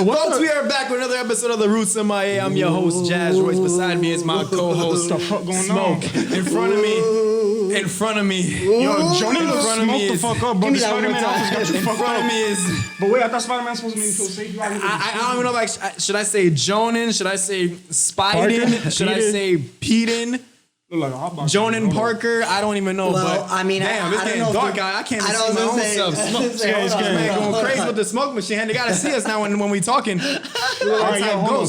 Folks, we are back with another episode of The Roots MIA. I'm your host, Jazz Royce. Beside me is my co-host, What the fuck going Smoke. on? In front of me. Yo, Johnny in looks front of smoke me the is... fuck up, bro. Give me The that one Spider-Man more time. outfit's got you In fucked front up. of me is... But wait, I thought Spider-Man's supposed to make me feel safe. I don't even know if should I say Jonan? Should I say Spiden? Parker? Should I Peter? say Peden? Like a hot box. Jonan Parker? I don't even know. Well, but I mean, damn, it's I don't getting know if dark the- out. I can't I even don't see my know own if they- self. Smoke. Yeah, This man going crazy with the smoke machine. They gotta see us now when we talking. All right, yo, hold on.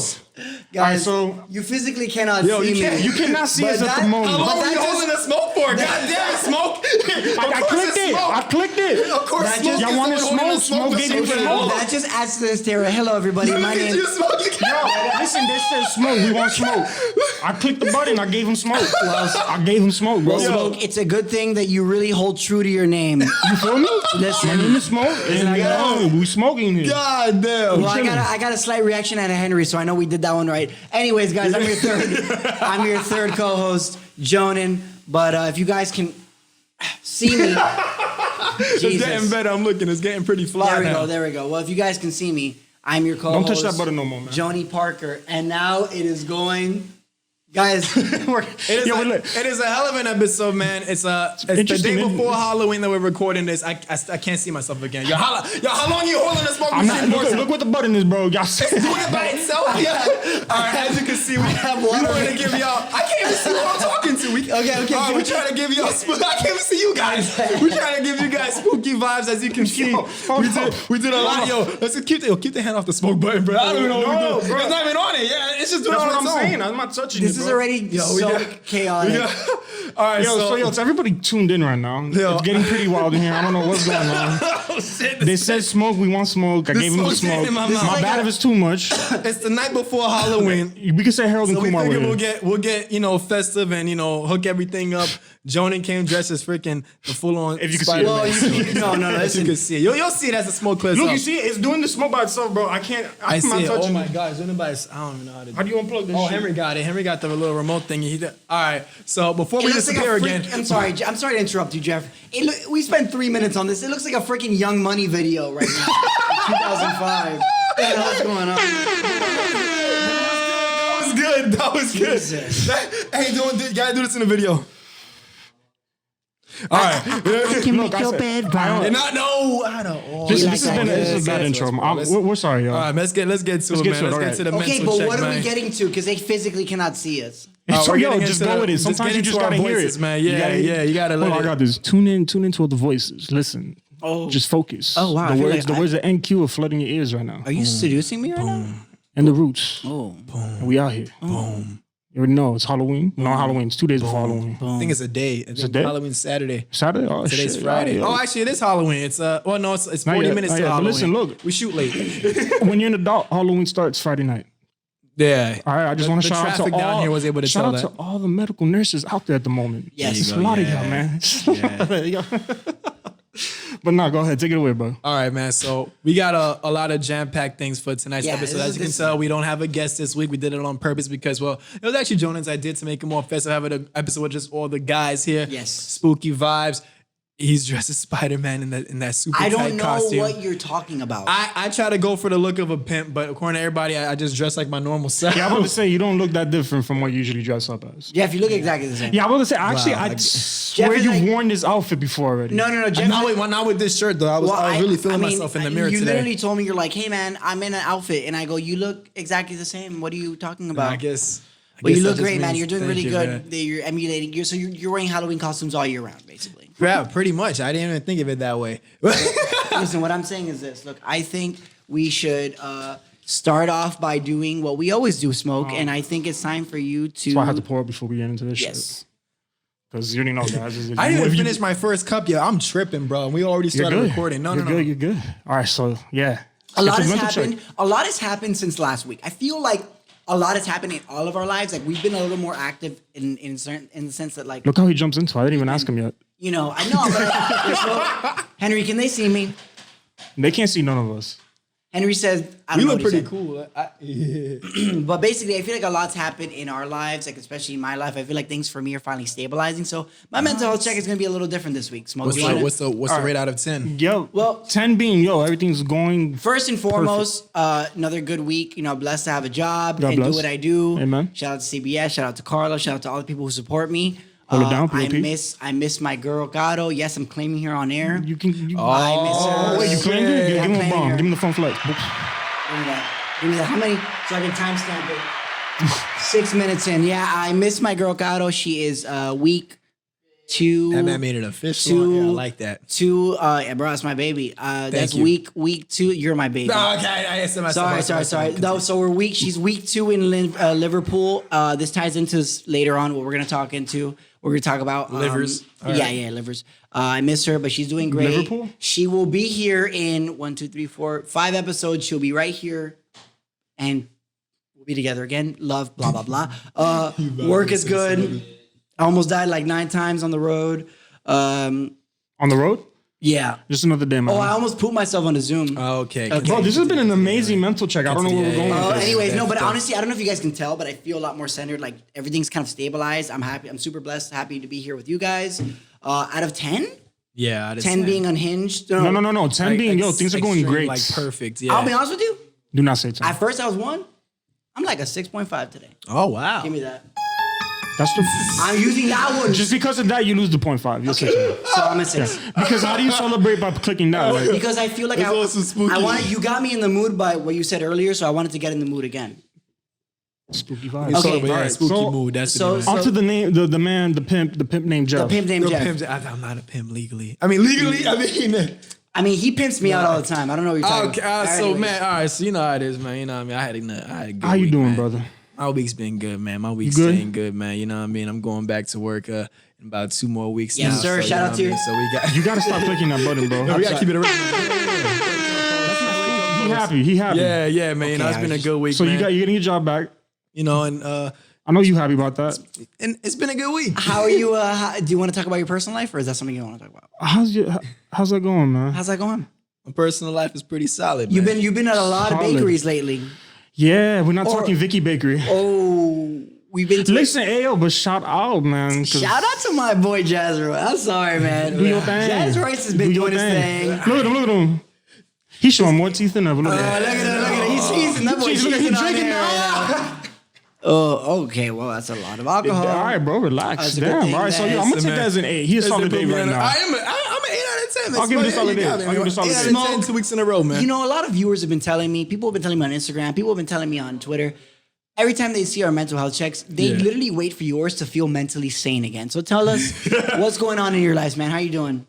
Guys, All right, so- you physically cannot Yo, see me. You cannot see But us at that- the moment. How long But are you that holding the smoke for? God damn it, smoke! I clicked it. I clicked it. Of course, That smoke just- is Y'all wanted the one holding the smoke? Smoke gave you machine. smoke. That just adds to this terror. Hello, everybody. Look My at name. you, smoke. You can't. Listen, they said smoke. We want smoke. I clicked the button. I gave him smoke. I gave him smoke, bro. Smoke, it's a good thing that you really hold true to your name. You feel me? Listen. My name is Smoke, and we smoking here. God damn. Well, I got a slight reaction out of Henry, so I know we did that one right. Anyways, guys, I'm your third co-host, Jonan. But if you guys can see me, It's getting Jesus. better. I'm looking. It's getting pretty fly now. There we go. Well, if you guys can see me, I'm your co-host. Don't touch that button no more, man. Joni Parker, and now it is going, guys. It is a hell of an episode, man. It's the interesting, day isn't it? before Halloween that we're recording this. I can't see myself again. Yo, how long are you holding the smoke I'm machine not, for? look what the button is, bro. Y'all see It's doing it by itself. Yeah. All right. As you can see, we wanted to give y'all. I can't even see who I'm talking to. Okay. We're trying to give y'all. I can't even see you guys. We're trying to give you guys spooky vibes, as you can see. We did a lot. Yo, let's keep the hand off the smoke button, bro. I don't even know what we're doing. bro. It's not even on it. Yeah, it's just doing That's it on what I'm its own. saying. I'm not touching This you, is bro. already so chaotic. All right, Yo, it's everybody tuned in right now. Yo. It's getting pretty wild in here. I don't know what's going on. Oh, shit. They said smoke, we want smoke. I gave him the smoke's getting smoke. in my My mouth. bad if it's too much. It's the night before Halloween. We can say Harold and So we Kumar figured with it. we'll get festive and hook everything up. Jonan came dressed as freaking the full on. If you can see it. Well, no. As you Listen, can see it. You'll see it as the smoke clears Look, up. you see it? It's doing the smoke by itself, bro. I can't. I I'm see not it. Oh touching my it. God, I don't even know how to do. How do you unplug this Oh, shit? Henry got it. Henry got the little remote thing. All right. So before we it looks like disappear a freak- again, I'm sorry to interrupt you, Jeff. We spent 3 minutes on this. It looks like a freaking Young Money video right now. 2005. What the hell's going on? that was good. Jesus. Hey, you gotta do this in the video. All right. Can Look, I said- And not no. I don't. Oh, This like has that. been this is a bad intro. We're sorry, yo. All right, let's get to it, man. get to it, Let's get alright. to the Okay, mental but check, what are we man. getting to? Because they physically cannot see us. So, we're yo, getting just into go the- with it. just Sometimes get you just into our gotta hear voices, it. man. Yeah, you gotta let Hold on, it. I got this. Tune into all the voices. Listen. Oh. Just focus. Oh, wow, I The feel words, like the words of NQ are flooding your ears right now. Are you seducing me right now? And the roots. Oh. And we out here. Boom. You already know it's Halloween. No, Halloween. It's 2 days before Halloween. I think it's a day. It's a day? Halloween's Saturday. Saturday? Oh, Today's shit. Friday. Yeah. Oh, actually, it is Halloween. It's well, no, it's 40 yet, minutes not to yet. But Halloween. listen, look. We shoot late. When you're an adult, Halloween starts Friday night. Yeah. All right, I just want to The shout out to traffic all. down here was able to shout tell out that. to all the medical nurses out there at the moment. Yes. It's There a you lot go, of y'all, man. But no, go ahead, take it away, bro. All right, man. So we got a lot of jam-packed things for tonight's Yeah, episode. this As is- you can this- tell, we don't have a guest this week. We did it on purpose because, well, it was actually Jonan's idea to make it more festive, have an episode with just all the guys here. Yes. Spooky vibes. He's dressed as Spider-Man in that super I tight don't know costume. what you're talking about. I try to go for the look of a pimp, but according to everybody, I just dress like my normal self. Yeah, I'm about to say you don't look that different from what you usually dress up as. Jeff, you look exactly the same. Yeah, I'm about to say actually, Wow, I swear Jeff is you've like- worn this outfit before already. No, Jeff. Not with this shirt though. I was really feeling myself in the mirror you today. literally told me, you're like, hey man, I'm in an outfit, and I go, you look exactly the same. What are you talking about? I guess. But you that look just great, man. means You're doing thank really you, good. man. You're emulating. You're wearing Halloween costumes all year round, basically. Yeah, pretty much. I didn't even think of it that way. Listen, what I'm saying is this. Look, I think we should start off by doing what we always do, Smoke, and I think it's time for you to. That's why I had to pour it before we get into this Yes. shit. Because you already know, guys. I didn't even finish my first cup yet. I'm tripping, bro. We already You're started good. recording. No. You're good. All right, so yeah. A lot It's has mental check. happened. A lot has happened since last week. I feel like a lot has happened in all of our lives. Like we've been a little more active in the sense that like Look how he jumps into it. I didn't even ask him yet. I know, but so, Henry, can they see me? They can't see none of us. Henry says, I We don't know look what he pretty said. cool. But basically, I feel like a lot's happened in our lives, like especially in my life. I feel like things for me are finally stabilizing. So my mental health check is going to be a little different this week. Smoke. What's the rate out of 10? Yo, Well- 10 being, everything's going. First and foremost, another good week. You know, blessed to have a job God and bless. do what I do. Amen. Shout out to CBS. Shout out to Carlos. Shout out to all the people who support me. Hold it down, I POP. miss my girl Gato. Yes, I'm claiming her on air. You can. I miss her. Oh, wait, you claimed it? Yeah, Give him a I'm bomb. claiming her. Give him the fun flex. Give me that. Give me that. How many? So I can timestamp it. 6 minutes in. Yeah, I miss my girl Gato. She is week 2. That man made it official. Two- Yeah, I like that. 2. Yeah, bro, that's my baby. That's you. week 2. You're my baby. No, okay, I said myself. Sorry. No, so she's week 2 in Liverpool. This ties into later on what we're gonna talk into. We're gonna talk about Livers. All Yeah, right. yeah, livers. I miss her, but she's doing great. Liverpool? She will be here in 1, 2, 3, 4, 5 episodes. She'll be right here, and we'll be together again. Love, blah blah blah. Work is good. I almost died like 9 times on the road. On the road? Yeah. Just another day, man. Oh, I almost pooped myself on the Zoom. Okay. Bro, this has been an amazing mental check. I don't know where we're going with this. Anyways, no, but honestly, I don't know if you guys can tell, but I feel a lot more centered. Like everything's kind of stabilized. I'm happy. I'm super blessed. Happy to be here with you guys. Out of 10, Yeah. 10 being unhinged. No. 10 being, things are going extreme, great. Like perfect. Yeah. I'll be honest with you. Do not say 10. At first, I was 1. I'm like a 6.5 today. Oh wow. Give me that. That's the. I'm using that one. Just because of that, you lose the 0.5. You're 6. So I'm a 6. Because how do you celebrate by clicking that? Like, Because I feel like It's also spooky. I wanted, you got me in the mood by what you said earlier, so I wanted to get in the mood again. spooky vibes. It's Okay. all about, yeah, Alright, spooky so- mood. That's so- the On to the name, the man, the pimp named Jeff. The pimp named Jeff. I'm not a pimp legally. I mean legally. I mean, he pimps me out all the time. I don't know what you're talking Okay. about. So Anyways. man, all right. So you know how it is, man. You know what I mean. I had a good How you week, doing, man. brother? My week's been good, man. My week's good? staying good, man. You know what I mean? I'm going back to work in about 2 more weeks. Yes, now, sir. so, Shout know out what to I you. mean? So we got. You gotta stop clicking that button, bro. We gotta keep it around. He happy. Yeah, man. You know, it's I been a good week, So man. you're getting your job back. You know, and I know you happy about that. it's been a good week. How are you? Do you want to talk about your personal life, or is that something you don't want to talk about? How's that going, man? How's that going? My personal life is pretty solid, You've man. been at a lot of Solid. bakeries lately. Yeah, we're not Or- talking Vicky Bakery. Oh, we've been to Listen, Ayo, but shout out, man. 'cause Shout out to my boy Jazz Royce. I'm sorry, man. Do your thing. Jazz Royce has been Do your doing his thing. Look at him. He's showing more teeth than ever. Look at that. Look at him. He's cheesing. That boy Jeez, look at cheesing him on drinking there right now. Oh, okay. Well, that's a lot of alcohol. All right, bro, relax. That's a good Damn. thing, All right, so man. I'm gonna Listen, take that as an 8. He's a Listen, solid put 8 me right on a- now. I'm an 8 out of 10. Man. I'll give it a Smart, solid you got 8. me, I'll give it a man. solid 8 out of 8. 10, 2 weeks in a row, man. You know, a lot of viewers have been telling me, people have been telling me on Instagram, people have been telling me on Twitter, every time they see our mental health checks, they Yeah. literally wait for yours to feel mentally sane again. So tell us what's going on in your lives, man. How you doing?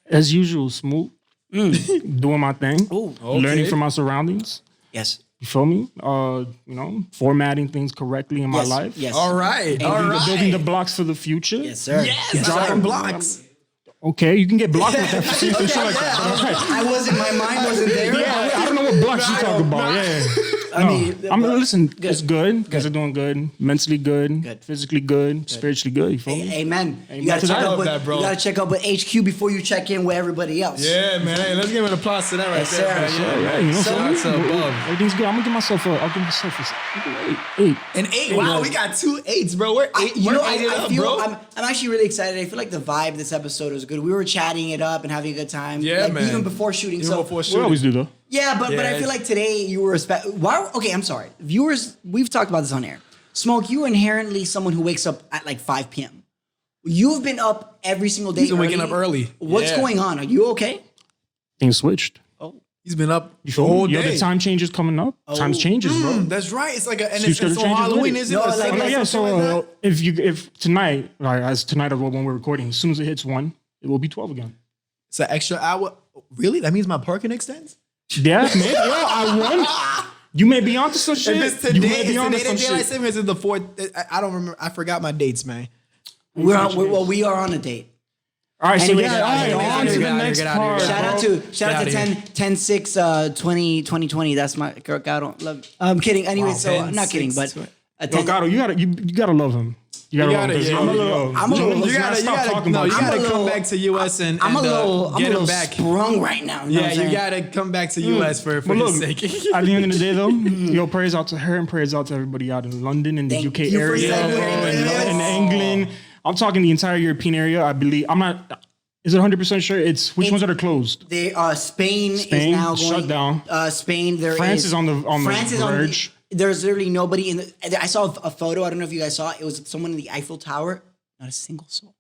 As usual, smooth. Doing my thing. Ooh. Learning from my surroundings. Yes. You feel me? You know, formatting things correctly in my Yes. life. Yes. All right. Building the blocks for the future. Yes, sir. Yes, Drop dropping them. blocks. Okay, you can get blocked with that. Shit like that. I wasn't, my mind wasn't there. Yeah, I don't know what blocks you talk about. Yeah. I mean, Listen, it's good. Guys are doing good. Mentally good. Physically good. Spiritually good. You feel me? Amen. You Amen gotta to check that. up with, That, bro. you gotta check up with HQ before you check in with everybody else. Yeah, man. Hey, let's give him an applause to that right Yes, there, sir. man. Yeah, yeah, you know, So- Shout out to above. everything's good. I'll give myself an 8. An 8. Wow, we got 2 8s, bro. We're 8. You We're know, 8 it I up, feel bro. I'm actually really excited. I feel like the vibe this episode was good. We were chatting it up and having a good time. Yeah, like, man. Even before shooting. Even so before We shooting. always do though. yeah, but I Yeah. feel like today you were okay, I'm sorry. Viewers, we've talked about this on air. Smoke, you are inherently someone who wakes up at like 5 p.m. You've been up every single day. He's been waking up early. What's Yeah. going on? Are you okay? Things switched. He's been up You the feel whole me? Yo, day. the time changes coming up. Times changes, bro. That's right. It's like a, and So you it's gotta so change it Halloween, late. is it? No, Or like- something like- Yeah, something like so that? if tonight, like as tonight when we're recording, as soon as it hits 1, it will be 12 again. It's an extra hour. Really? That means my parking extends? Yeah, maybe. Yo, I won. You may be onto some shit. If it's You today, may be it's onto today some that daylight shit. savings is it the 4th? I don't remember. I forgot my dates, man. We are on a date. All right, so Anyways, yeah, all right, anyways, on to the get out of here, next get out of here, part. get Shout out bro. to shout out to Get outta 10 6 2020. That's my girl. I don't love. I'm kidding. Anyway, so 10, not kidding, but 6, a Yo, 10, Gato, you gotta love him. You gotta, gotta- because yeah, I'm a yeah, little. I'm a little- Jonas, You man, gotta, you stop gotta, talking no, about you you. gotta I'm a come little- back to US and I'm a little, get him I'm a little back. sprung right now. You know what Yeah, I'm you saying? gotta come back to US for But his look, sake. at the end of the day, though, yo, prayers out to her and prayers out to everybody out in London and the Thank UK you for area, segueing, and yes. in England. I'm talking the entire European area. I believe. I'm not. Is it 100% sure? It's which ones that are closed? They Spain is Spain, now going shut down. Spain. France is on the verge. There's literally nobody in the. I saw a photo. I don't know if you guys saw it. It was someone in the Eiffel Tower. Not a single soul.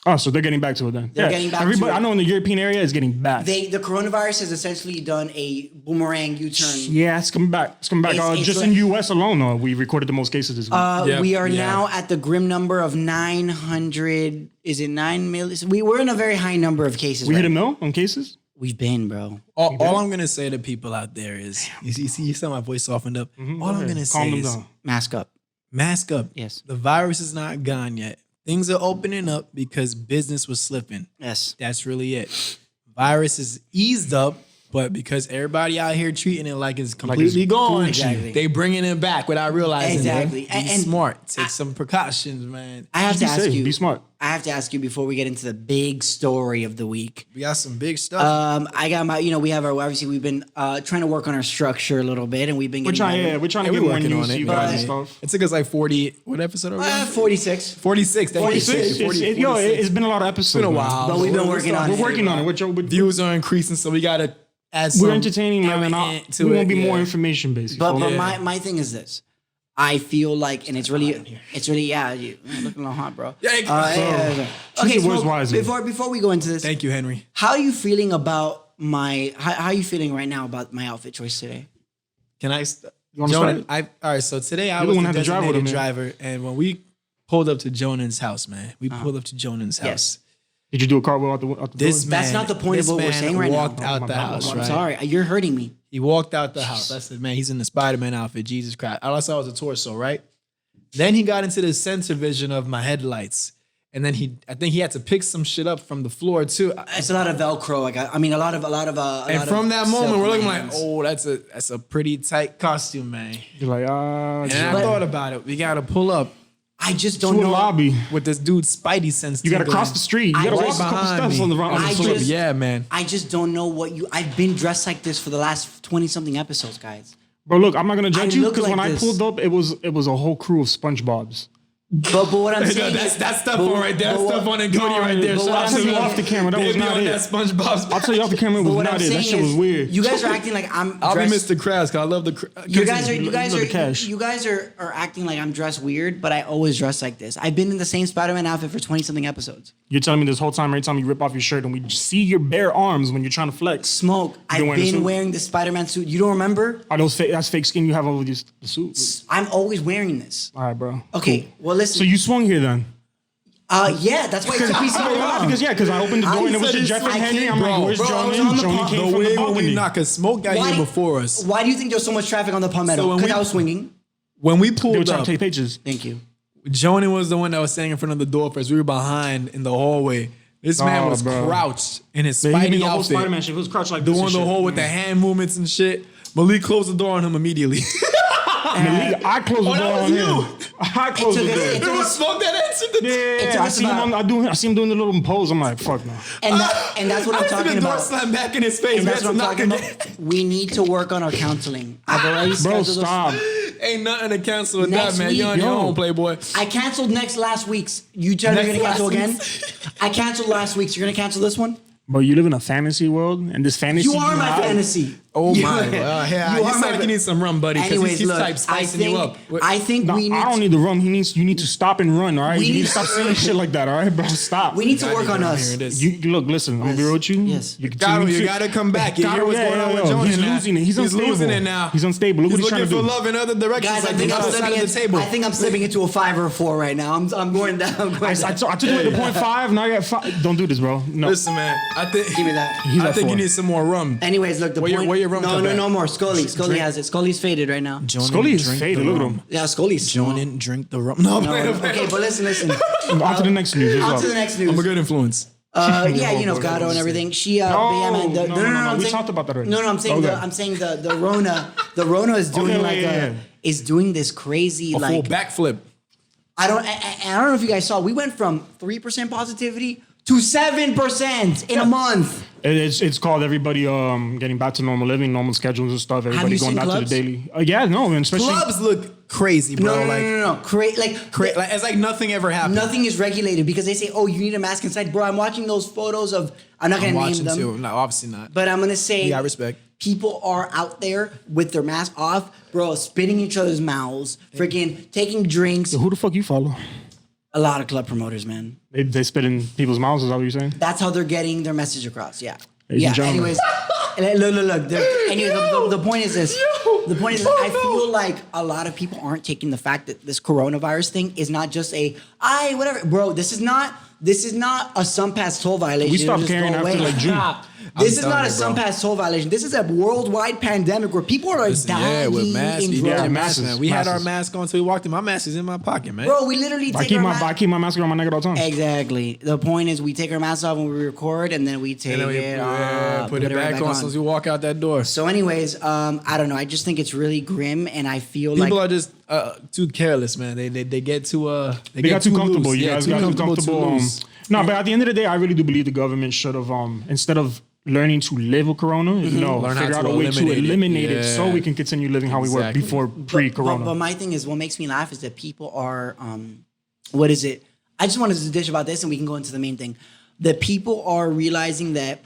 Oh, so they're getting back to it then. They're getting back to everybody, it. I know in the European area is getting back. The coronavirus has essentially done a boomerang U-turn. Yeah, it's coming back. It's coming back. It's Just like- in US alone, we recorded the most cases this week. Yeah, We are yeah. now at the grim number of 900. Is it 9 million? We're in a very high number of cases. we right hit a now. mill on cases. We've been, bro. All I'm gonna say to people out there is, you saw my voice softened up. All I'm gonna Calm say them is, down. Mask up. mask up. Yes. The virus is not gone yet. Things are opening up because business was slipping. Yes. That's really it. Virus is eased up, but because everybody out here treating it like it's completely gone, Exactly. they bringing it back without realizing Exactly. it. Be And smart. Take some precautions, man. I have to Be ask safe. you. Be smart. I have to ask you before we get into the big story of the week. We got some big stuff. I got my, we have our, obviously we've been trying to work on our structure a little bit and we've been We're getting trying, we're trying to Yeah, get we more working news on to it, you but guys and stuff. it took us like 40. What episode are we on? 46. 46. Thank you. 46. 40, Yo, 46. it's been a lot of episodes. been a man. while. But we've been working on it. We're working on it. Views are increasing, so we gotta add some. We're entertaining, man. element to We it, won't be more yeah. information based. But Yeah. my thing is this. I feel like, and it's really, yeah, you're looking a little hot, bro. Yeah, yeah. Choose your words Smoke, wisely. before we go into this, Thank you, Henry. how are you feeling about how are you feeling right now about my outfit choice today? Can I? wanna Jonah, start? all right. So today I You're the was one the that had to drive with designated him, driver, and when we pulled up to Jonan's house, man, we pulled up to Jonan's house. Yes. Did you do a cartwheel out the This door? man, That's not the point of this what we're man saying right now. walked out my the God. house, I'm right? sorry, you're hurting me. He walked out the house. I said, man, he's in the Spider-Man outfit. Jesus Christ. All I saw was a torso, right? Then he got into the center vision of my headlights. And then I think he had to pick some shit up from the floor too. It's a lot of Velcro. I mean, a lot of. And from that moment, we're looking like, oh, that's a pretty tight costume, man. You're like, And I But- thought about it. We gotta pull up I just to don't a know. lobby. with this dude's Spidey sense. You got to tingling. cross the street. You I got to walk just- a couple behind steps me. on the I slope. just- Yeah, man. I just don't know what you. I've been dressed like this for the last 20 something episodes, guys. Bro, look, I'm not gonna judge I you look because like when this. I pulled up, it was a whole crew of SpongeBob's. But what I'm saying is, That's stuff on right there. That's but stuff on and Cody right there. but what Shout out I'm to saying them. off the camera, that They was be not on it. that SpongeBob's. I'll tell you off the camera, it but was what I'm not it. That saying shit was is, weird. you guys are acting like I'm. I'll be dressed, Mr. Krabs because I love the. You guys Love the cash. are acting like I'm dressed weird, but I always dress like this. I've been in the same Spider-Man outfit for 20 something episodes. You're telling me this whole time, every time you rip off your shirt and we see your bare arms when you're trying to flex. Smoke. I've been wearing a been suit? wearing the Spider-Man suit. You don't remember? Are those fake? That's fake skin you have over the suit. I'm always wearing this. All right, bro. Okay, well listen. So you swung here then? Yeah, that's why it took me so long. Because I opened the door and it was said just you Jeff and I Henry. can't- I'm like, Bro, where's I was Johnny? on the Johnny pump. came The from the way when balcony. we knock, cause Smoke got Why- here before us. Why do you think there's so much traffic on the Palmetto? So when Because we- I was swinging. When we They were pulled trying up, to take pictures. Thank you. Joni was the one that was standing in front of the door first. We were behind in the hallway. This man Oh, was bro. crouched in his He made Spidey the whole outfit. Spider-Man shit. He was crouched like The this one in and the shit. hole with the hand movements and shit. Malik closed the door on him immediately. I closed the that door was on you. him. I closed the took us- door. it took us- Smoke that answered the took Yeah, I us see him. about- I see him doing the little pose. I'm like, fuck no. And that's what I'm I see talking the door about. slam back in his face. And that's We what I'm had to talking knock about. again. We need to work on our counseling. I've already Bro, scheduled those- stop. Ain't nothing to cancel with Next that, man. You're on week, your yo. own, Playboy. I canceled last week's. You tell me you're Next gonna cancel last again? week's. I canceled last week's. You're gonna cancel this one? But you live in a fantasy world, and this fantasy. You are my have- fantasy. Oh You- my! Yeah, you you are sound my like you need some rum, buddy. Because Anyways, he's look, type I spicing think you up. I think No, we need I don't need the rum. You need to stop and run. All right, We you need- need to stop saying shit like that. All right, bro, stop. we need to work on Here us. it is. You look. Listen, I'm gonna be real with you. Yes. You You gotta come back. You hear what's going on with Jonah? He's now. losing it. He's unstable. losing it now. He's unstable. Look He's what he's trying looking to for do. love in other directions, Guys, I like think the I'm other side slipping of the table. I think I'm slipping into a 5 or a 4 right now. I'm going down. I'm going I down. took away the 0.5. Now I got 5. Don't do this, bro. No. Listen, man. I think Give me that. He's I at think 4. you need some more rum. Anyways, look, the Where your- point. where your rum no, cup no, at? no more. Scully. Scully has it. Scully's faded right now. Scully is faded. Look at him. Yeah, Scully's. Jonin, drink the rum. No, Okay, but listen. On to the next news. On What's to up? the next I'm a news. good influence. Yeah, you know, Gato and everything. She, but yeah, man. no, I'm we saying- talked about that already. No, I'm saying Okay. I'm saying the Rona is doing Okay, like yeah. is doing this crazy A full like backflip. I don't know if you guys saw. We went from 3% positivity to 7% in a month. It's called everybody getting back to normal living, normal schedules and stuff. Everybody you going seen back clubs? to the daily. Yeah, no, and especially Clubs look crazy, bro. No. Like it's like nothing ever happened. Nothing is regulated because they say, "Oh, you need a mask inside." Bro, I'm watching those photos of. I'm not gonna name watching them, too. No, obviously not. but I'm gonna say, You got respect. People are out there with their mask off, bro, spitting each other's mouths, freaking taking drinks. who the fuck you follow? A lot of club promoters, man. They spit in people's mouths. Is that what you're saying? That's how they're getting their message across. Yeah. Ladies and gentlemen. Anyways, look. Anyways, the point is this. The point is that I feel like a lot of people aren't taking the fact that this coronavirus thing is not just whatever. Bro, this is not a some past toll violation. We It'll stopped just caring go after away. like June. This is telling not you, a some bro. past toll violation. This is a worldwide pandemic where people are dying Yeah, with masks. in You droves. got your masks, mask, man. We had our masks. mask on until we walked in. My mask is in my pocket, man. Bro, we literally I take keep our my mask around my neck at all times. Exactly. The point is we take our masks off when we record and then we take And then we it off. put it right back on as soon as we walk out that door. So anyways, I don't know. I just think it's really grim and I feel People like are just too careless, man. They get too They got too comfortable. loose. You Yeah, guys got too comfortable. loose. No, but at the end of the day, I really do believe the government should have, instead of learning to live with Corona, Learn how figure to out a way to eliminate it. eliminate it so Yeah. we can continue living how we were Exactly. before pre-Corona. But my thing is, what makes me laugh is that people are, what is it? I just wanted to dish about this and we can go into the main thing. That people are realizing that,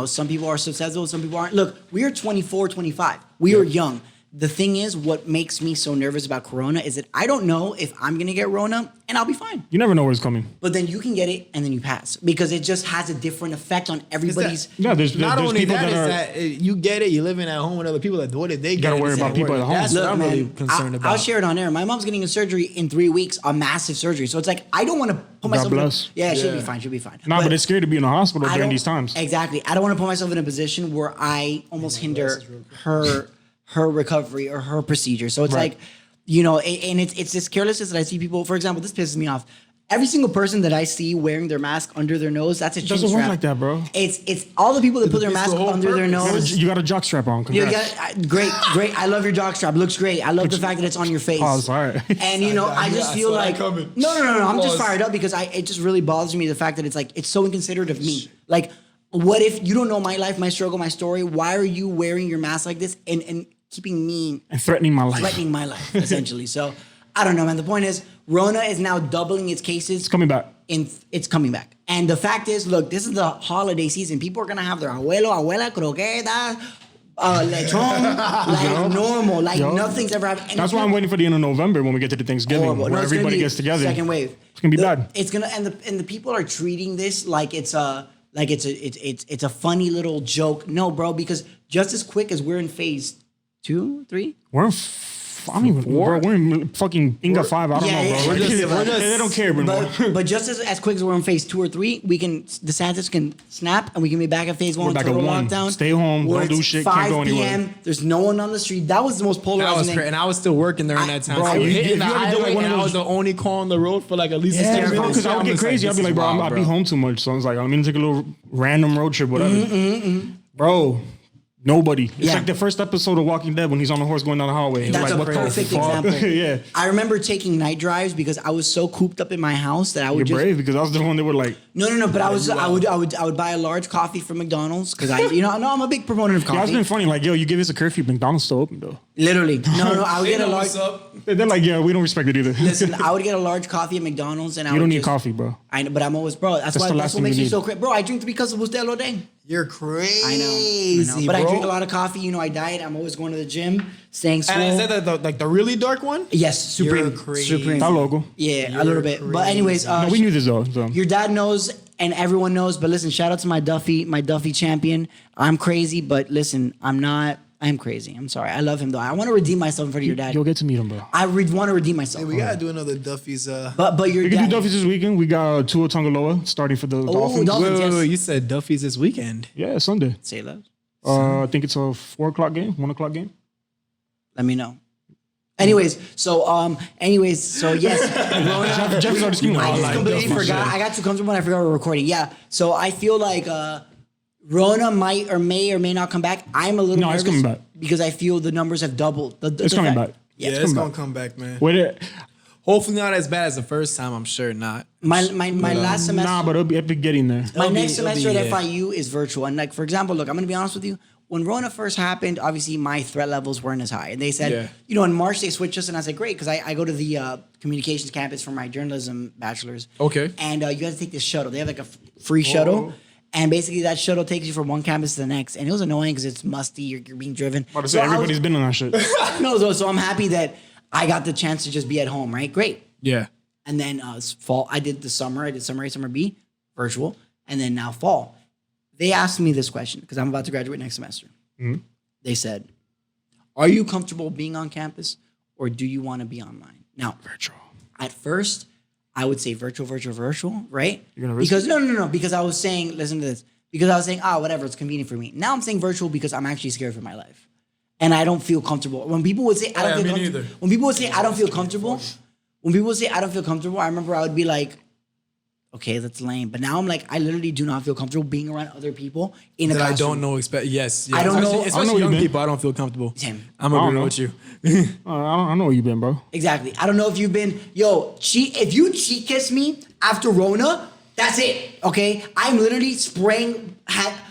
some people are susceptible, some people aren't. Look, we are 24, 25. We are young. The thing is, what makes me so nervous about Corona is that I don't know if I'm going to get Rona and I'll be fine. You never know where it's coming. But then you can get it and then you pass because it just has a different effect on everybody's. Yeah, there's Not only people that, that is are. that you get it, you're living at home with other people that do it. They gotta get it, worry it's about at people work. at home. That's Look, what I'm really man, concerned about. I'll share it on air. My mom's getting a surgery in 3 weeks, a massive surgery. So it's like I don't want to put myself. bless. Yeah, she'll be Yeah. fine. She'll be fine. Nah, but it's scary to be in the hospital I during don't- these times. Exactly. I don't want to put myself in a position where I almost hinder her recovery or her procedure. So it's Right. like, and it's this carelessness that I see people. For example, this pisses me off. Every single person that I see wearing their mask under their nose, that's a chin doesn't work strap. like that, bro. It's all the people that put their defeats mask the whole under their purpose. nose. You got a jock strap on. You Congrats. got great. I love your jock strap. Looks great. I love the fact that it's on your face. Pause, all right. And I just I feel saw that like coming. no. I'm just Pause. fired up because it just really bothers me the fact that it's so inconsiderate of me. Like, what if you don't know my life, my struggle, my story? Why are you wearing your mask like this and keeping me And threatening my life. threatening my life essentially? So I don't know, man. The point is, Rona is now doubling its cases. It's coming back. It's coming back. And the fact is, look, this is the holiday season. People are gonna have their abuela, croquetas, lechon, like normal, like Yo. nothing's ever happened. And That's why I'm waiting for the end of November when we get to the Thanksgiving, horrible. No, where it's gonna everybody be gets together. Second wave. It's gonna be bad. It's gonna and the people are treating this like it's a funny little joke. No, bro, because just as quick as we're in phase 2, 3. We're in I don't even, bro, we're in fucking Inga 5. I don't Yeah, know, yeah, bro. we're just- They don't care anymore. But just as quick as we're in phase 2 or 3, DeSantis can snap and we can be back at phase 1. We're back at total 1. lockdown. Stay home, where don't do it's shit, can't go 5 anywhere. p.m. There's no one on the street. That was the most That polarizing was thing. crazy. And I was still working during that time. Bro, So you- hitting if the you ever did, like, highway one of and I those- was the only car on the road for like at least Yeah, 6 bro, minutes. Because I would I'm get just like, crazy. I'd this be is like, bro, wild, I'd be home too much. So I was like, I'm gonna take a little random road trip, whatever. Bro, nobody. It's Yeah. like the first episode of Walking Dead when he's on the horse going down the hallway. That's like, a what the perfect fuck? example. Yeah. I remember taking night drives because I was so cooped up in my house that I would You're just brave because I was the one that would like. no. But I would buy a large coffee from McDonald's because I'm a big proponent of Yeah, it's coffee. been funny. Like, yo, you give us a curfit, McDonald's still open though. Literally, no. I would They get a know large. what's up. They're like, yeah, we don't respect it either. Listen, I would get a large coffee at McDonald's, and I You don't would need just, coffee, bro. I know, but I'm always bro. That's the why. last That's what thing makes you you so need. crazy, bro. I drink 3 cups of usted all day. You're crazy. I know. But I bro. drink a lot of coffee. I diet. I'm always going to the gym, staying swole. And is that the really dark one? Yes, Supreme. You're crazy. Supreme. That logo. Yeah, a little bit. But anyways, No, we knew this though. So. your dad knows and everyone knows. But listen, shout out to my Duffy champion. I'm crazy, but listen, I'm not. I'm crazy. I'm sorry. I love him though. I want to redeem myself in front of your dad. You'll get to meet him, bro. I want to redeem myself. We gotta do another Duffy's. But your We can dad. do Duffy's this weekend. We got Tua Tagovailoa starting for the Dolphins. Dolphins. yes. You said Duffy's this weekend. Yeah, Sunday. Say love. I think it's a 4:00 game, 1:00 game. Let me know. Anyways, so yes, Rona, Jeff's already scheming. I just like completely Duffy forgot. shit. I got too comfortable when I forgot we were recording. Yeah, so I feel like Rona may or may not come back. I'm a little No, nervous it's coming back. because I feel the numbers have doubled. It's coming back. Yeah, it's it's coming gonna come back, man. Wait, Hopefully not as bad as the first time. I'm sure not. My last semester. Nah, but it'll be getting there. My It'll next be- it'll semester be, at yeah. FIU is virtual. And like, for example, look, I'm gonna be honest with you. When Rona first happened, obviously my threat levels weren't as high. And they said, Yeah. you know, in March they switched us, and I said, great, because I go to the communications campus for my journalism bachelor's. Okay. And you have to take this shuttle. They have like a free shuttle. And basically that shuttle takes you from one campus to the next. And it was annoying because it's musty. You're being driven. About to say, everybody's been on that shit. No, so I'm happy that I got the chance to just be at home, right? Great. Yeah. And then fall, I did the summer. I did summer A, summer B, virtual. And then now fall. They asked me this question because I'm about to graduate next semester. They said, are you comfortable being on campus or do you want to be online? Now, Virtual. at first, I would say virtual, right? You're gonna risk Because no. Because I was saying, listen to this. Because I was saying, whatever, it's convenient for me. Now I'm saying virtual because I'm actually scared for my life. And I don't feel comfortable. When people would say, I don't feel comfortable. When people would say, I don't feel comfortable. When people would say, I don't feel comfortable, I remember I would be like, okay, that's lame. But now I'm like, I literally do not feel comfortable being around other people in a That I classroom. don't know. Yes. I don't know- Especially, I especially know you young been. people. I don't feel comfortable. Same. I'm I don't agreeing know. with you. I know where you been, bro. Exactly. I don't know if you've been, if you cheek kiss me after Rona, that's it. Okay? I'm literally spraying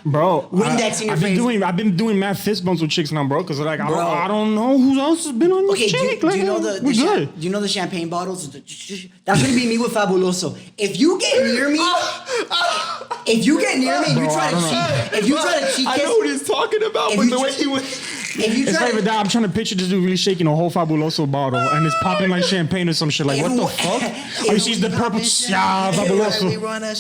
Bro, Windex in your face. I've been doing mad fist bumps with chicks now, bro. Because like Bro. I don't know who else has been on this Okay, chick. do Like, you know we good. do you know the champagne bottles? That's gonna be me with Fabuloso. If you get near me, if you try to cheat I kiss, know what he's talking about, If but you the way tr- he was. if you It's try not to, even that. I'm trying to picture this dude really shaking a whole Fabuloso bottle and it's popping like champagne or some shit. Like, what the fuck? Oh, she's the purple. Yeah, Fabuloso.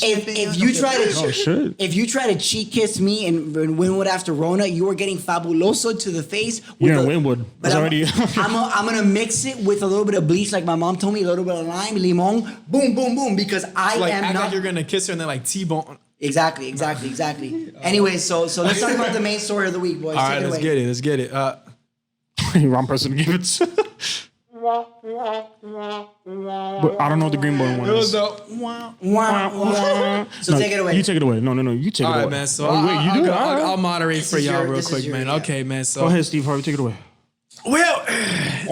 if you try to, Oh, shit. if you try to cheat kiss me in Winwood after Rona, you are getting Fabuloso to the face. You're with in a- Winwood. But It's I'm, already. I'm gonna mix it with a little bit of bleach, like my mom told me, a little bit of lime, limon, boom, boom, boom, because I Like, am act not. like you're gonna kiss her and then like T-bone. Exactly. Anyway, so let's talk about the main story of the week, boys. All Take right, it let's away. get it. Wrong person to give it to. But I don't know what the green button one It was is. dope. Wah, wah. So No, take it away. You take it away. No, you take All it right, away. man. So Oh, wait, you do it? All right. I'll moderate for is y'all your- real this is quick, your- man. yeah. Okay, man. So Go ahead, Steve Harvey. Take it away. well,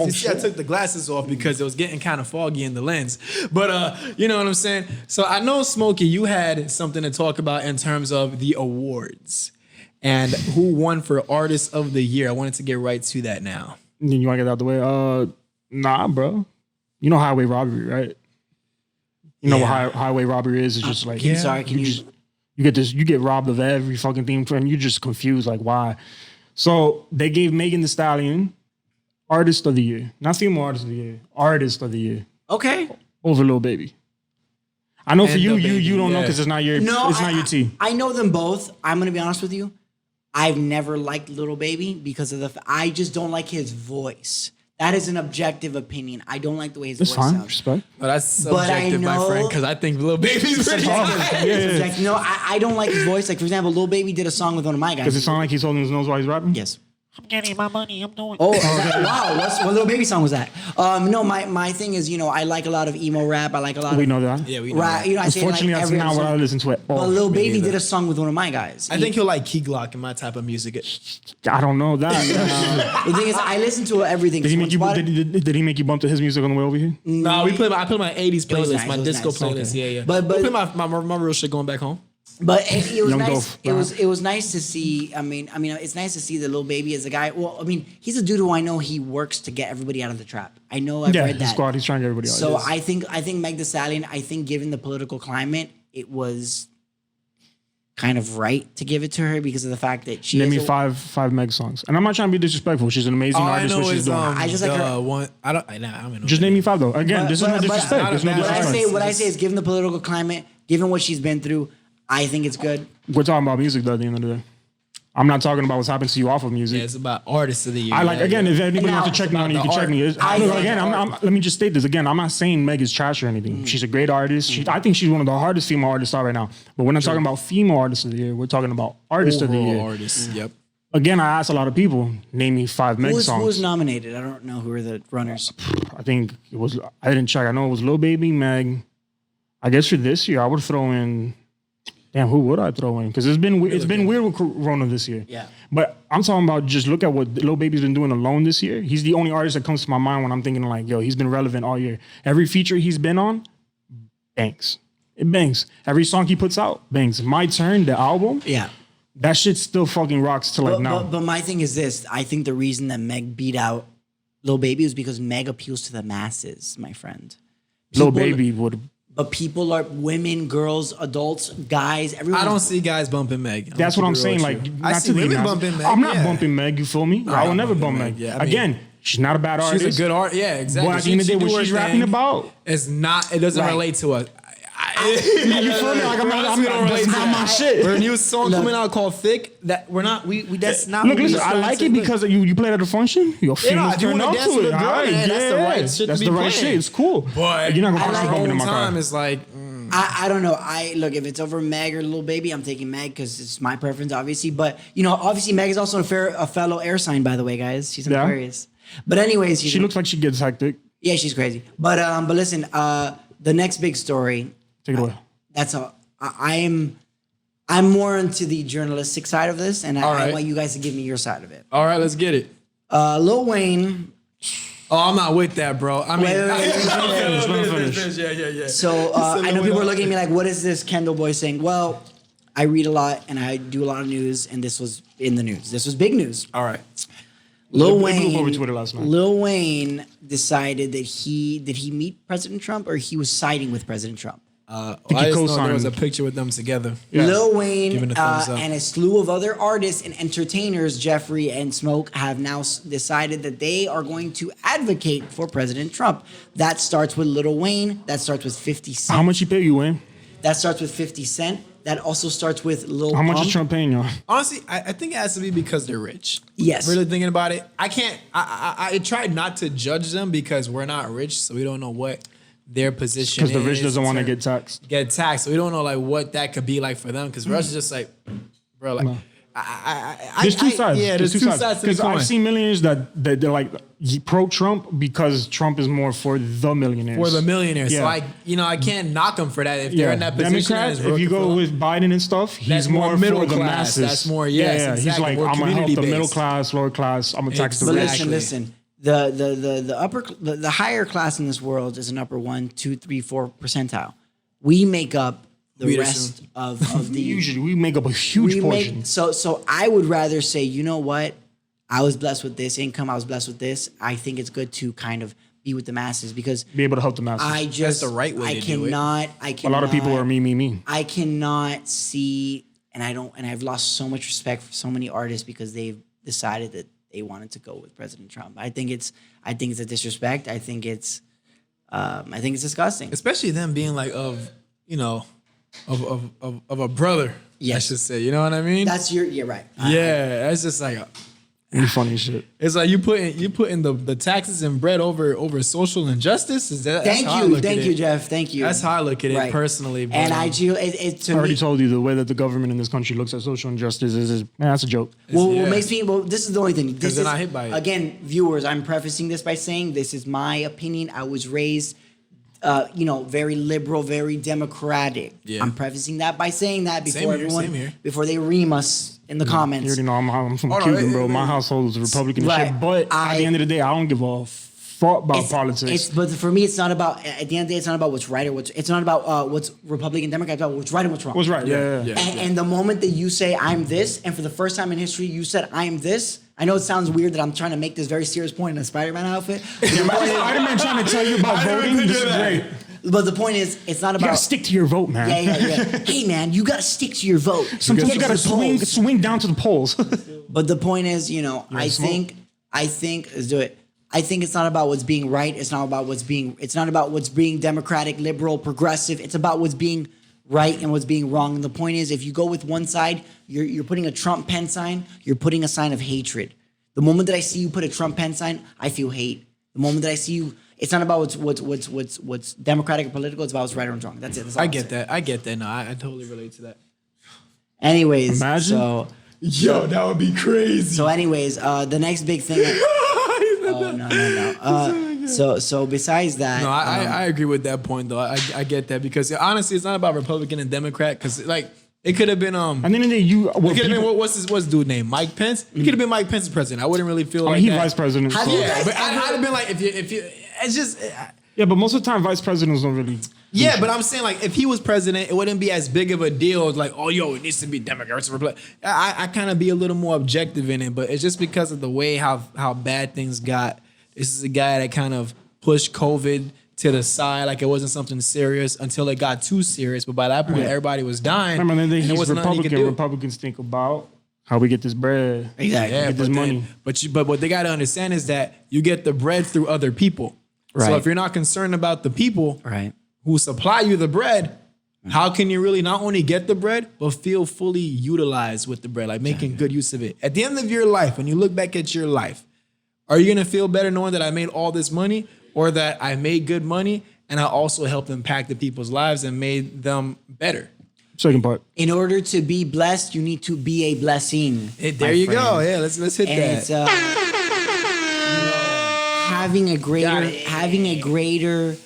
you see, I took the glasses off because it was getting kind of foggy in the lens. But you know what I'm saying? So I know, Smokey, you had something to talk about in terms of the awards and who won for Artist of the Year. I wanted to get right to that now. You want to get out the way? Nah, bro. You know highway robbery, right? You know Yeah. what highway robbery is? It's just like Sorry, can you? you get robbed of every fucking thing, and you're just confused, like why? So they gave Megan Thee Stallion Artist of the Year, not female Artist of the Year, Artist of the Year Okay. over Lil Baby. I know for And you, the Baby, you don't know yeah. because it's not your No, it's not your tea. I know them both. I'm gonna be honest with you. I've never liked Little Baby because of I just don't like his voice. That is an objective opinion. I don't like the way his It's voice fine, sounds. respect. But that's But I subjective, my know- friend, because I think Lil Baby's pretty Subjective. Yeah. Subjective. No, I don't like his voice. Like, for example, Lil Baby did a song with one of my guys. Does it sound like he's holding his nose while he's rapping? Yes. I'm getting my money. I'm doing. Oh, wow. What Lil Baby song was that? No, my thing is, I like a lot of emo rap. I like a lot We of know that. Yeah, we know. rap. that. I say like Unfortunately, that's every not what I episode. listen to at all. But Lil Baby neither. did a song with one of my guys. I think he'll like Key Glock and my type of music. I don't know that. The thing is, I listen to everything. Did he So make you? when Did he make you bump to his music on the way over here? Nah, I play my 80s was playlist, nice, my it was disco nice. playlist. Okay. Yeah. But- We play my real shit going back home. But it was Young nice. Dolph, It was nice to see. I mean, it's nice to see that Lil Baby is a guy. Well, I mean, he's a dude who I know he works to get everybody out of the trap. I know I've Yeah, read his that. squad. He's trying to get everybody out. So I think Meg Thee Stallion. I think given the political climate, it was kind of right to give it to her because of the fact that she. Name me is a- five Meg songs, and I'm not trying to be disrespectful. She's an amazing All I artist. know What she's is doing. I just like her- one. I don't know. Just name me five though. Again, this is no But- disrespect. There's no but- disrespect. What I say is, given the political climate, given what she's been through, I think it's good. We're talking about music though. At the end of the day, I'm not talking about what's happened to you off of music. Yeah, it's about Artist of the Year. I like Yeah, again. yeah. If anybody Now, wants to check me on it, you about can the check me. art. I Look, think again, let me just state this again. I'm not saying Meg is trash or anything. She's a great artist. I think she's one of the hardest female artists out right now. But we're not talking about female artists of the year. We're talking about artist of the Overall year. artist. Yep. Again, I asked a lot of people, name me five Meg Who was songs. nominated? I don't know who are the runners. I think it was. I didn't check. I know it was Lil Baby, Meg. I guess for this year, I would throw in. Damn, who would I throw in? Because it's been weird with Corona this year. Yeah. But I'm talking about just look at what Lil Baby's been doing alone this year. He's the only artist that comes to my mind when I'm thinking like, yo, he's been relevant all year. Every feature he's been on, bangs. It bangs. Every song he puts out, bangs. My Turn, the album, Yeah. that shit still fucking rocks to like now. But my thing is this. I think the reason that Meg beat out Lil Baby is because Meg appeals to the masses, my friend. Lil People- Baby would. But people are women, girls, adults, guys, everyone. I don't see guys bumping Meg. That's what I'm saying. Like, I not see to the women masses. bumping Meg. I'm not yeah. bumping Meg. You feel me? I will I'm never bumping bump Meg, Meg. yeah, I mean- Again, she's not a bad artist. She's a good art. Yeah, exactly. But at the end of the day, do what her she's rapping thing. about, It's not. It doesn't Right. relate to us. you feel me? Like I'm not that's not my shit. We're a new song Look. coming out called "Thick." That we're not. We that's not. Look, what we listen, I aspire like to it do. because you played at a function. Your Yeah, feelings if you turn wanna up dance to with it. a girl, Alright, yeah, that's the right shit to That's be the right playing. shit. It's cool. But you're not gonna at catch the me bumping in whole my time, car. it's like I don't know. Look, if it's over Meg or Lil Baby, I'm taking Meg because it's my preference, obviously. But you know, obviously, Meg is also a fellow air sign, by the way, guys. She's an Yeah. Aquarius. But anyways, She looks like she gets hectic. yeah, she's crazy. But listen, the next big story. Take it away. That's all. I'm more into the journalistic side of this, and I right. want you guys to give me your side of it. all right, let's get it. Lil Wayne. Oh, I'm not with that, bro. I mean, Wait, wait, wait, Finish. yeah. So I know people are looking at me like, "What is this Kendall boy saying?" Well, I read a lot and I do a lot of news, and this was in the news. This was big news. All right. Lil It blew Wayne. over Twitter last night. Lil Wayne decided that did he meet President Trump or he was siding with President Trump. I he just know co-signed. there was a picture with them together. Lil Wayne Giving a thumbs up. and a slew of other artists and entertainers, Jeffrey and Smoke, have now decided that they are going to advocate for President Trump. That starts with Lil Wayne. That starts with 50 Cent. How much he pay you, Wayne? That starts with 50 Cent. That also starts with Lil How much Pump. is Trump paying y'all? Honestly, I think it has to be because they're rich. Yes. Really thinking about it, I can't. I tried not to judge them because we're not rich, so we don't know what their position is. Because the rich doesn't want to to get taxed. get taxed. So we don't know like what that could be like for them. Because for us, it's just like, bro, like, There's two sides. Yeah, there's two sides to the Because coin. I've seen millionaires that they're like pro Trump because Trump is more for the millionaires. For the millionaires. So Yeah. I can't knock them for that if they're in that position. and Democrats, it's if you working for go them. with Biden and stuff, he's That's more more middle for the class. masses. That's more- yes, He's exactly. like, More I'm gonna help the community-based. middle class, lower class. I'm gonna tax the But rich. Exactly. listen. The higher class in this world is an upper 1, 2, 3, 4 percentile. We make up the We'd rest assume. of the. Usually, we make up a huge portion. So I would rather say, you know what? I was blessed with this income. I was blessed with this. I think it's good to kind of be with the masses because Be able to help the masses. I just the right way I to do it. cannot. I cannot. a lot of people are me. I cannot see, and I've lost so much respect for so many artists because they've decided that they wanted to go with President Trump. I think it's a disrespect. I think it's disgusting. Especially them being like of a brother. Yes. I should say. You know what I mean? You're right. yeah. That's just like You funny shit. it's like you putting the taxes and bread over social injustice. Is that? that's Thank how I you, look at thank it. you, Jeff. Thank you. That's how I look at it Right. personally. But, And I do. It to I already me. told you the way that the government in this country looks at social injustice is man, that's a joke. Well, yeah. what makes me this is the only thing. This they're is not hit by it. again, viewers. I'm prefacing this by saying this is my opinion. I was raised, very liberal, very democratic. Yeah. I'm prefacing that by saying that before Same here, everyone same here. before they ream us in the You comments. already know I'm from Oh, no, Cuban, hey, bro. hey, My hey. household is Republican and Right. shit. But at the end of the day, I don't give a fuck about politics. But for me, it's not about. At the end of the day, it's not about what's right or what's. It's not about what's Republican, Democrat. It's about what's right and what's wrong. What's right? Yeah. And the moment that you say I'm this, and for the first time in history, you said I'm this. I know it sounds weird that I'm trying to make this very serious point in a Spider-Man outfit. Spider-Man trying to tell you about voting. This is great. But the point is, it's not You gotta about. stick to your vote, man. Yeah. Hey, man, you gotta stick to your vote. Sometimes Get you gotta to the polls. swing down to the polls. But the point is, I smoke? think let's do it. I think it's not about what's being right. It's not about what's being democratic, liberal, progressive. It's about what's being right and what's being wrong. And the point is, if you go with one side, you're putting a Trump pen sign. You're putting a sign of hatred. The moment that I see you put a Trump pen sign, I feel hate. The moment that I see you, it's not about what's democratic or political. It's about what's right or wrong. That's it. That's all I I'm get saying. that. I get that. No, I totally relate to that. Anyways, Imagine. Yo, that would be crazy. the next big thing. Oh no. So besides that, No, I agree with that point though. I get that because honestly, it's not about Republican and Democrat because like It could have been And then you. it could have been what's dude name? Mike Pence. It could have been Mike Pence president. I wouldn't really feel like he's that. vice president. Have so- you Yeah, guys but I'd ever- have been like if you it's just Yeah, but most of the time, vice presidents don't really. yeah, but I'm saying like if he was president, it wouldn't be as big of a deal as like, oh yo, it needs to be Democrats or Republicans. I kind of be a little more objective in it, but it's just because of the way how bad things got. This is a guy that kind of pushed COVID to the side like it wasn't something serious until it got too serious. But by that point, everybody was dying. Remember, then and there he's wasn't nothing he could do. Republicans think about how we get this bread. Exactly. Yeah, Get this but money. but what they got to understand is that you get the bread through other people. Right. So if you're not concerned about the people Right. who supply you the bread, how can you really not only get the bread but feel fully utilized with the bread, like making good use of it? At the end of your life, when you look back at your life, are you gonna feel better knowing that I made all this money, or that I made good money and I also helped impact the people's lives and made them better? Second part. In order to be blessed, you need to be a blessing. There my you friend. go. Yeah, let's hit And that. it's having a greater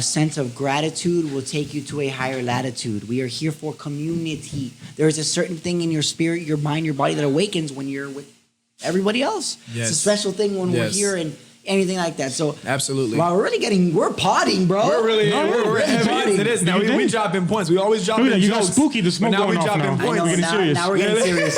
sense of gratitude will take you to a higher latitude. We are here for community. There is a certain thing in your spirit, your mind, your body that awakens when you're with everybody else. Yes. It's a special thing when we're Yes. here and anything like that. So Absolutely. wow, we're potting, bro. We're really we're heavy potting. into this. Now we dropping points. We always drop Look at in that, you got jokes, spooky, the but smoke now we going off dropping now. I points. know, getting now, serious. now we're getting serious.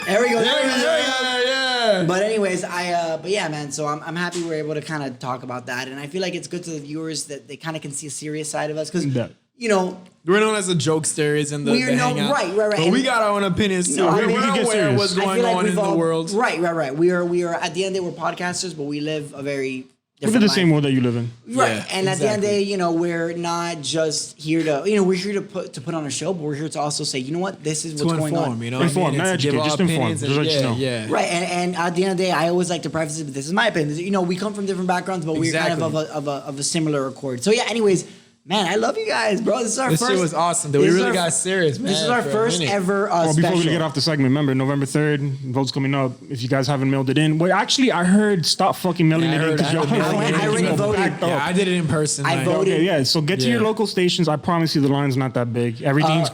There we go. Yeah. But anyways, but yeah, man. So I'm happy we're able to kind of talk about that, and I feel like it's good to the viewers that they kind of can see a serious side of us because Yeah. you know We're known as the jokesters and the hangout. right. But And we got our own opinions too. No, I we're mean, we're you get aware of serious. what's I going feel like on in we've the all- world. Right. We are at the end of the day we're podcasters, but we live a very Look different at the same life. world that you live in. Right, Yeah, and at the end of the exactly. day, you know, we're not just here to, we're here to put on a show, but we're here to also say, you know what, this is To what's going inform, on. you know, Inform, what I mean? not And to give educate, our just inform. opinions and- Just let you know. Yeah. Right, and at the end of the day, I always like to preface it, but this is my opinion. You know, we come from different backgrounds, but we're kind Exactly. of a similar accord. So yeah, anyways, man, I love you guys, bro. This is our This first. shit was awesome. Dude. We this is really our- got serious, man. This is our for a first minute. ever Well, before special. we get off the segment, remember November 3rd, votes coming up. If you guys haven't mailed it in, well, actually, I heard stop fucking mailing Yeah, I it in heard because that. your I already voted. Yeah, I did it in person. I like- voted. Okay, yeah. So get to your Yeah. local stations. I promise you, the line's not that big. Everything's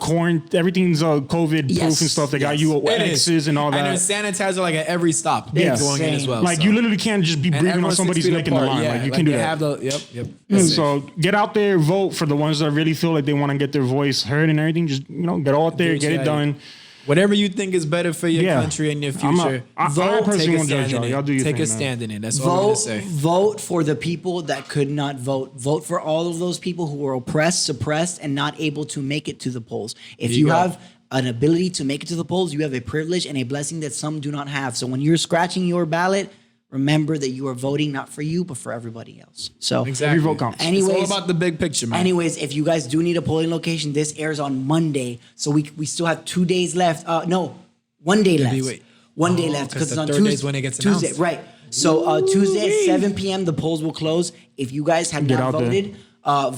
everything's COVID yes, proof and stuff. They got yes. you It is. X's and all that. And there's sanitizer like at every stop Yeah. going in as well. Like so. you literally can't just be And breathing on everyone's 6 somebody's feet neck in the apart. line. Yeah, Like you can do they that. Have the, yep. That's it. So get out there, vote for the ones that really feel like they want to get their voice heard and everything. Just get out there, what get you it gotta done. Whatever you think is better for your Yeah. country and your I'm not- future, I vote, personally take a won't judge stand y'all. in Y'all do it. your Take thing, a man. stand in it. That's all I'm gonna say. Vote for the people that could not vote. Vote for all of those people who were oppressed, suppressed, and not able to make it to the polls. If There you you go. have an ability to make it to the polls, you have a privilege and a blessing that some do not have. So when you're scratching your ballot, remember that you are voting not for you, but for everybody else. So Exactly. Every vote counts. It's anyways, all about the big picture, man. Anyways, if you guys do need a polling location, this airs on Monday, so we still have 2 days left. No, 1 day left. wait. 1 day Oh, left 'cause because the it's on third Tuesday. day's when it gets Tuesday, announced. right? So Tuesday at 7 p.m. the polls will close. If you guys have Get not out there. voted,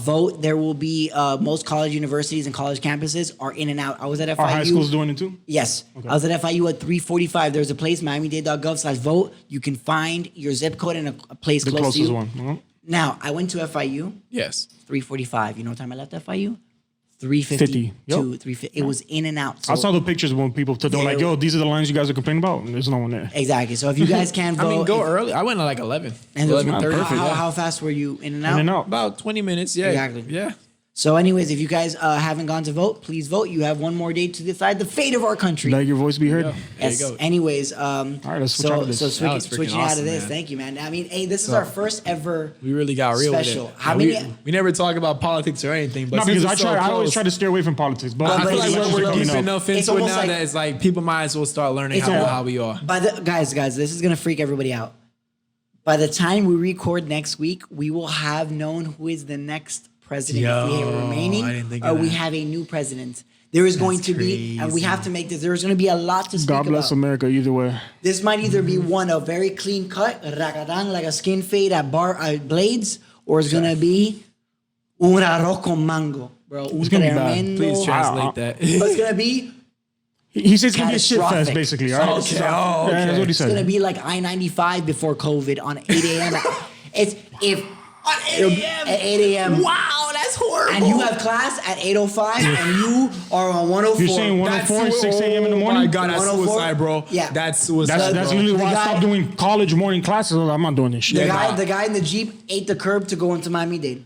vote. There will be most college universities and college campuses are in and out. I was at FIU. Our high school's doing it too. Yes. I was at FIU at 3:45. There's a place, miamidade.gov/vote. You can find your zip code and a place The close to closest you. one. Now, I went to FIU, Yes. 3:45. You know what time I left FIU? 3:50 Yep. to 3:50. It was in and out. So I saw the pictures when people took. They're like, "Yo, these are the lines you guys are complaining about." And there's no one there. exactly. So if you guys can't vote, I mean, go if- early. I went at like 11. And it was 11:30. perfect, how, yeah. how fast were you in and out? In and out. About 20 minutes. Yeah. Exactly. Yeah. So, anyways, if you guys haven't gone to vote, please vote. You have one more day to decide the fate of our country. Let your voice be heard. There Yes. you go. Anyways, right, let's switch out of this. So That was freaking switching out awesome, of this, man. thank you, man. I mean, hey, this is our first ever. We really got real Special. with it. How Yeah, many- we never talk about politics or anything, but No, since because it's so I always close, try to steer away from politics. But I but feel like it's we're coming deep up. enough It's into it almost now like- that it's like people might as well start learning It's how, almost- how we are. Guys, this is gonna freak everybody out. By the time we record next week, we will have known who is the next president if we have Yo, remaining, I didn't think or of we that. have a new president. There is going to be, and we have to make this. There's going to be a lot to speak God bless about. America either way. This might either be one a very clean cut, ragadang, like a skin fade at Blades, or it's gonna be un arroz con mango, bro. Un It's gonna be bad. tremendo. Please Wow. translate that. It's gonna be. He says it's gonna be a shit Catastrophic. fest, basically. All right? Okay. Oh, okay. Yeah, that's what he It's gonna said. be like I-95 before COVID on 8 a.m. It's 8 a.m. At 8 a.m. Wow, that's horrible. And you have class at 8:05, and you are on 104. You're saying 104 That's 6 a.m. in the morning? Oh my God, that's 104? suicide, bro. Yeah. That's suicide. That's bro. literally why The I guy- stopped doing college morning classes. I'm not doing this shit. The guy in the Jeep ate the curb to go into Miami-Dade.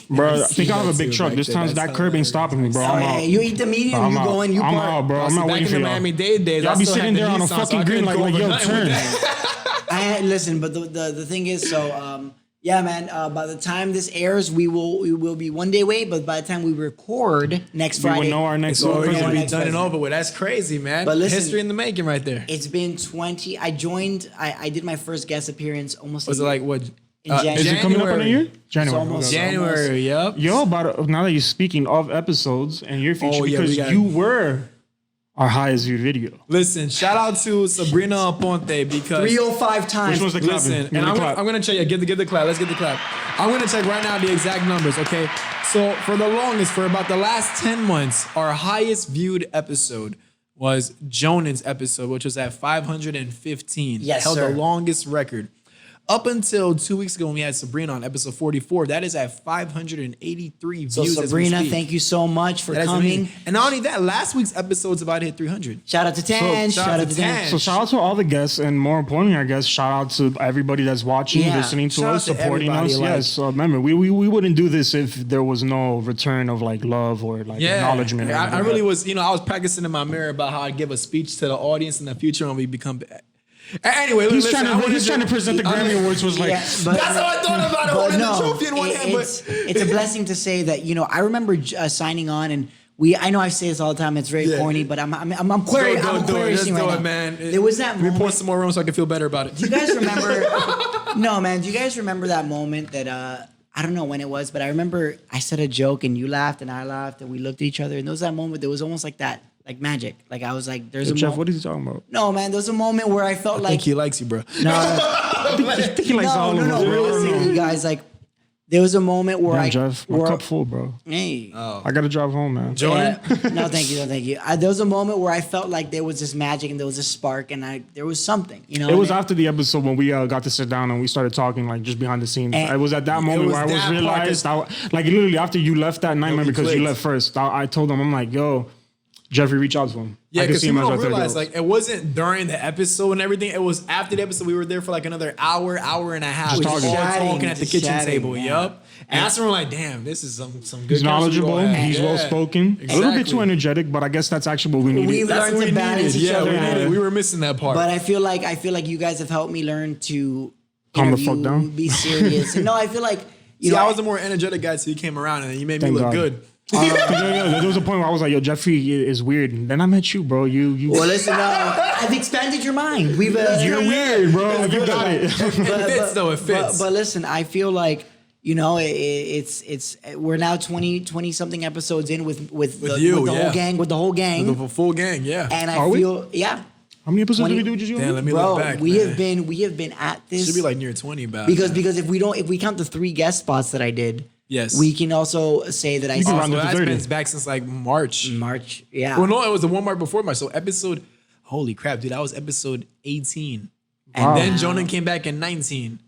Bro, I see think I have that a big too truck. back This there. time That's that curb ain't stopping me, bro. I'm Yeah, out. you eat the medium, I'm you out. go in, you I'm park. out, bro. I'm See, not back waiting in for the y'all. Miami-Dade days, Y'all I be still sitting had the there on a Nissan, so fucking I couldn't green like, go yo, overnight with turn. that. Listen, but the thing is, so yeah, man. By the time this airs, we will be one day away. But by the time we record next We will Friday, know our next So we're Yeah, gonna be next done and president. over with. That's crazy, man. But listen- History in the making, right there. It's been 20. I joined. I did my first guest appearance almost. Was a it year. like what? In January. Is it coming up on a year? January. almost- Okay. January. Yep. Yo, now that you're speaking of episodes and your feature, Oh, yeah, we because got- you were our highest viewed video. Listen, shout out to Sabrina Aponte because 305 times. Which one's the clap? listen, Give me and the I'm clap. gonna check. Yeah, give the clap. Let's get the clap. I'm gonna check right now the exact numbers. Okay, so for the longest, for about the last 10 months, our highest viewed episode was Jonan's episode, which was at 515. Yes, held sir. the longest record. Up until 2 weeks ago when we had Sabrina on episode 44, that is at 583 So views. Sabrina, as we speak. thank you so much for That's coming. amazing. And not only that, last week's episode's about to hit 300. Shout out to Tan. shout shout out out to to Tan. Tan. So shout out to all the guests, and more importantly, I guess shout out to everybody that's watching, Yeah. listening to Shout out us, to supporting everybody, us. like- Yes, so remember, we wouldn't do this if there was no return of like love or like acknowledgement. or I anything. really was, I was practicing in my mirror about how I'd give a speech to the audience in the future when we become. Anyway, He's listen, trying to present the Grammy Awards. Was like, Yeah, but- that's how I thought about it. but Holding no, the trophy in one hand, it's a blessing to say that I remember signing on, and I know I say this all the time. It's very Yeah. corny, but I'm Just querying do it, just right do now. it, man. There was that Let me pour moment. some more room so I can feel better about it. Do you guys remember? No, man. Do you guys remember that moment that I don't know when it was, but I remember I said a joke and you laughed and I laughed and we looked at each other, and there was that moment. There was almost like that, like magic. Like I was like, "There's a Jeff, moment." what is he talking about? No, man. There was a moment where I felt I like think he likes you, bro. I think he likes all of us. bro. realistically, guys, like there was a moment where Damn, I Jeff, my cup full, bro. Hey. I gotta drive home, man. Jordan? No, thank you. No, thank you. There was a moment where I felt like there was this magic and there was this spark and there was something, It was and after the episode when we got to sit down and we started talking like just behind the scenes. And- It was at that moment was where I that was part realized, like literally after you left that night, man, we because you clicked. left first. I told him, I'm like, yo, Jeffrey, reach out to him. Yeah, I can because see him people as don't our third realize, host. like, it wasn't during the episode and everything. It was after the episode. We were there for like another hour and a half. Just Just talking. talking at the Just kitchen chatting, table. yeah. Yup. And that's when we're like, damn, this is some good He's chemistry we all knowledgeable. have. He's Yeah. well spoken. A little bit too Exactly. energetic, but I guess that's actually what we needed. We've That's learned what to we balance needed. each Yeah, other we out. needed. We were missing that part. But I feel like you guys have helped me learn to Calm the interview, fuck down. be serious. No, I feel like See, I was the more energetic guy, so you came around and you made me Thank look God. good. There was a point where I was like, yo, Jeffrey is weird. And then I met you, bro. You well, listen, I've expanded your mind. We've you're weird, bro. You got it. It fits, though. It fits. But listen, I feel like it's we're now 20 something episodes in with the you, whole yeah. gang with the whole gang, The full gang, yeah. and I Are we? feel yeah, How many episodes 20 did we do? Just you? and Damn, me? let me bro. look back. we man. have been at this Should be like near 20 back. because if we count the 3 guest spots that I did, Yes. we can also say that I can Oh, round so it to that's 30. been back since like March. March. Yeah. Well, no, it was the one March before March. So holy crap, dude, that was episode 18. Wow. And then Jonah came back in 19.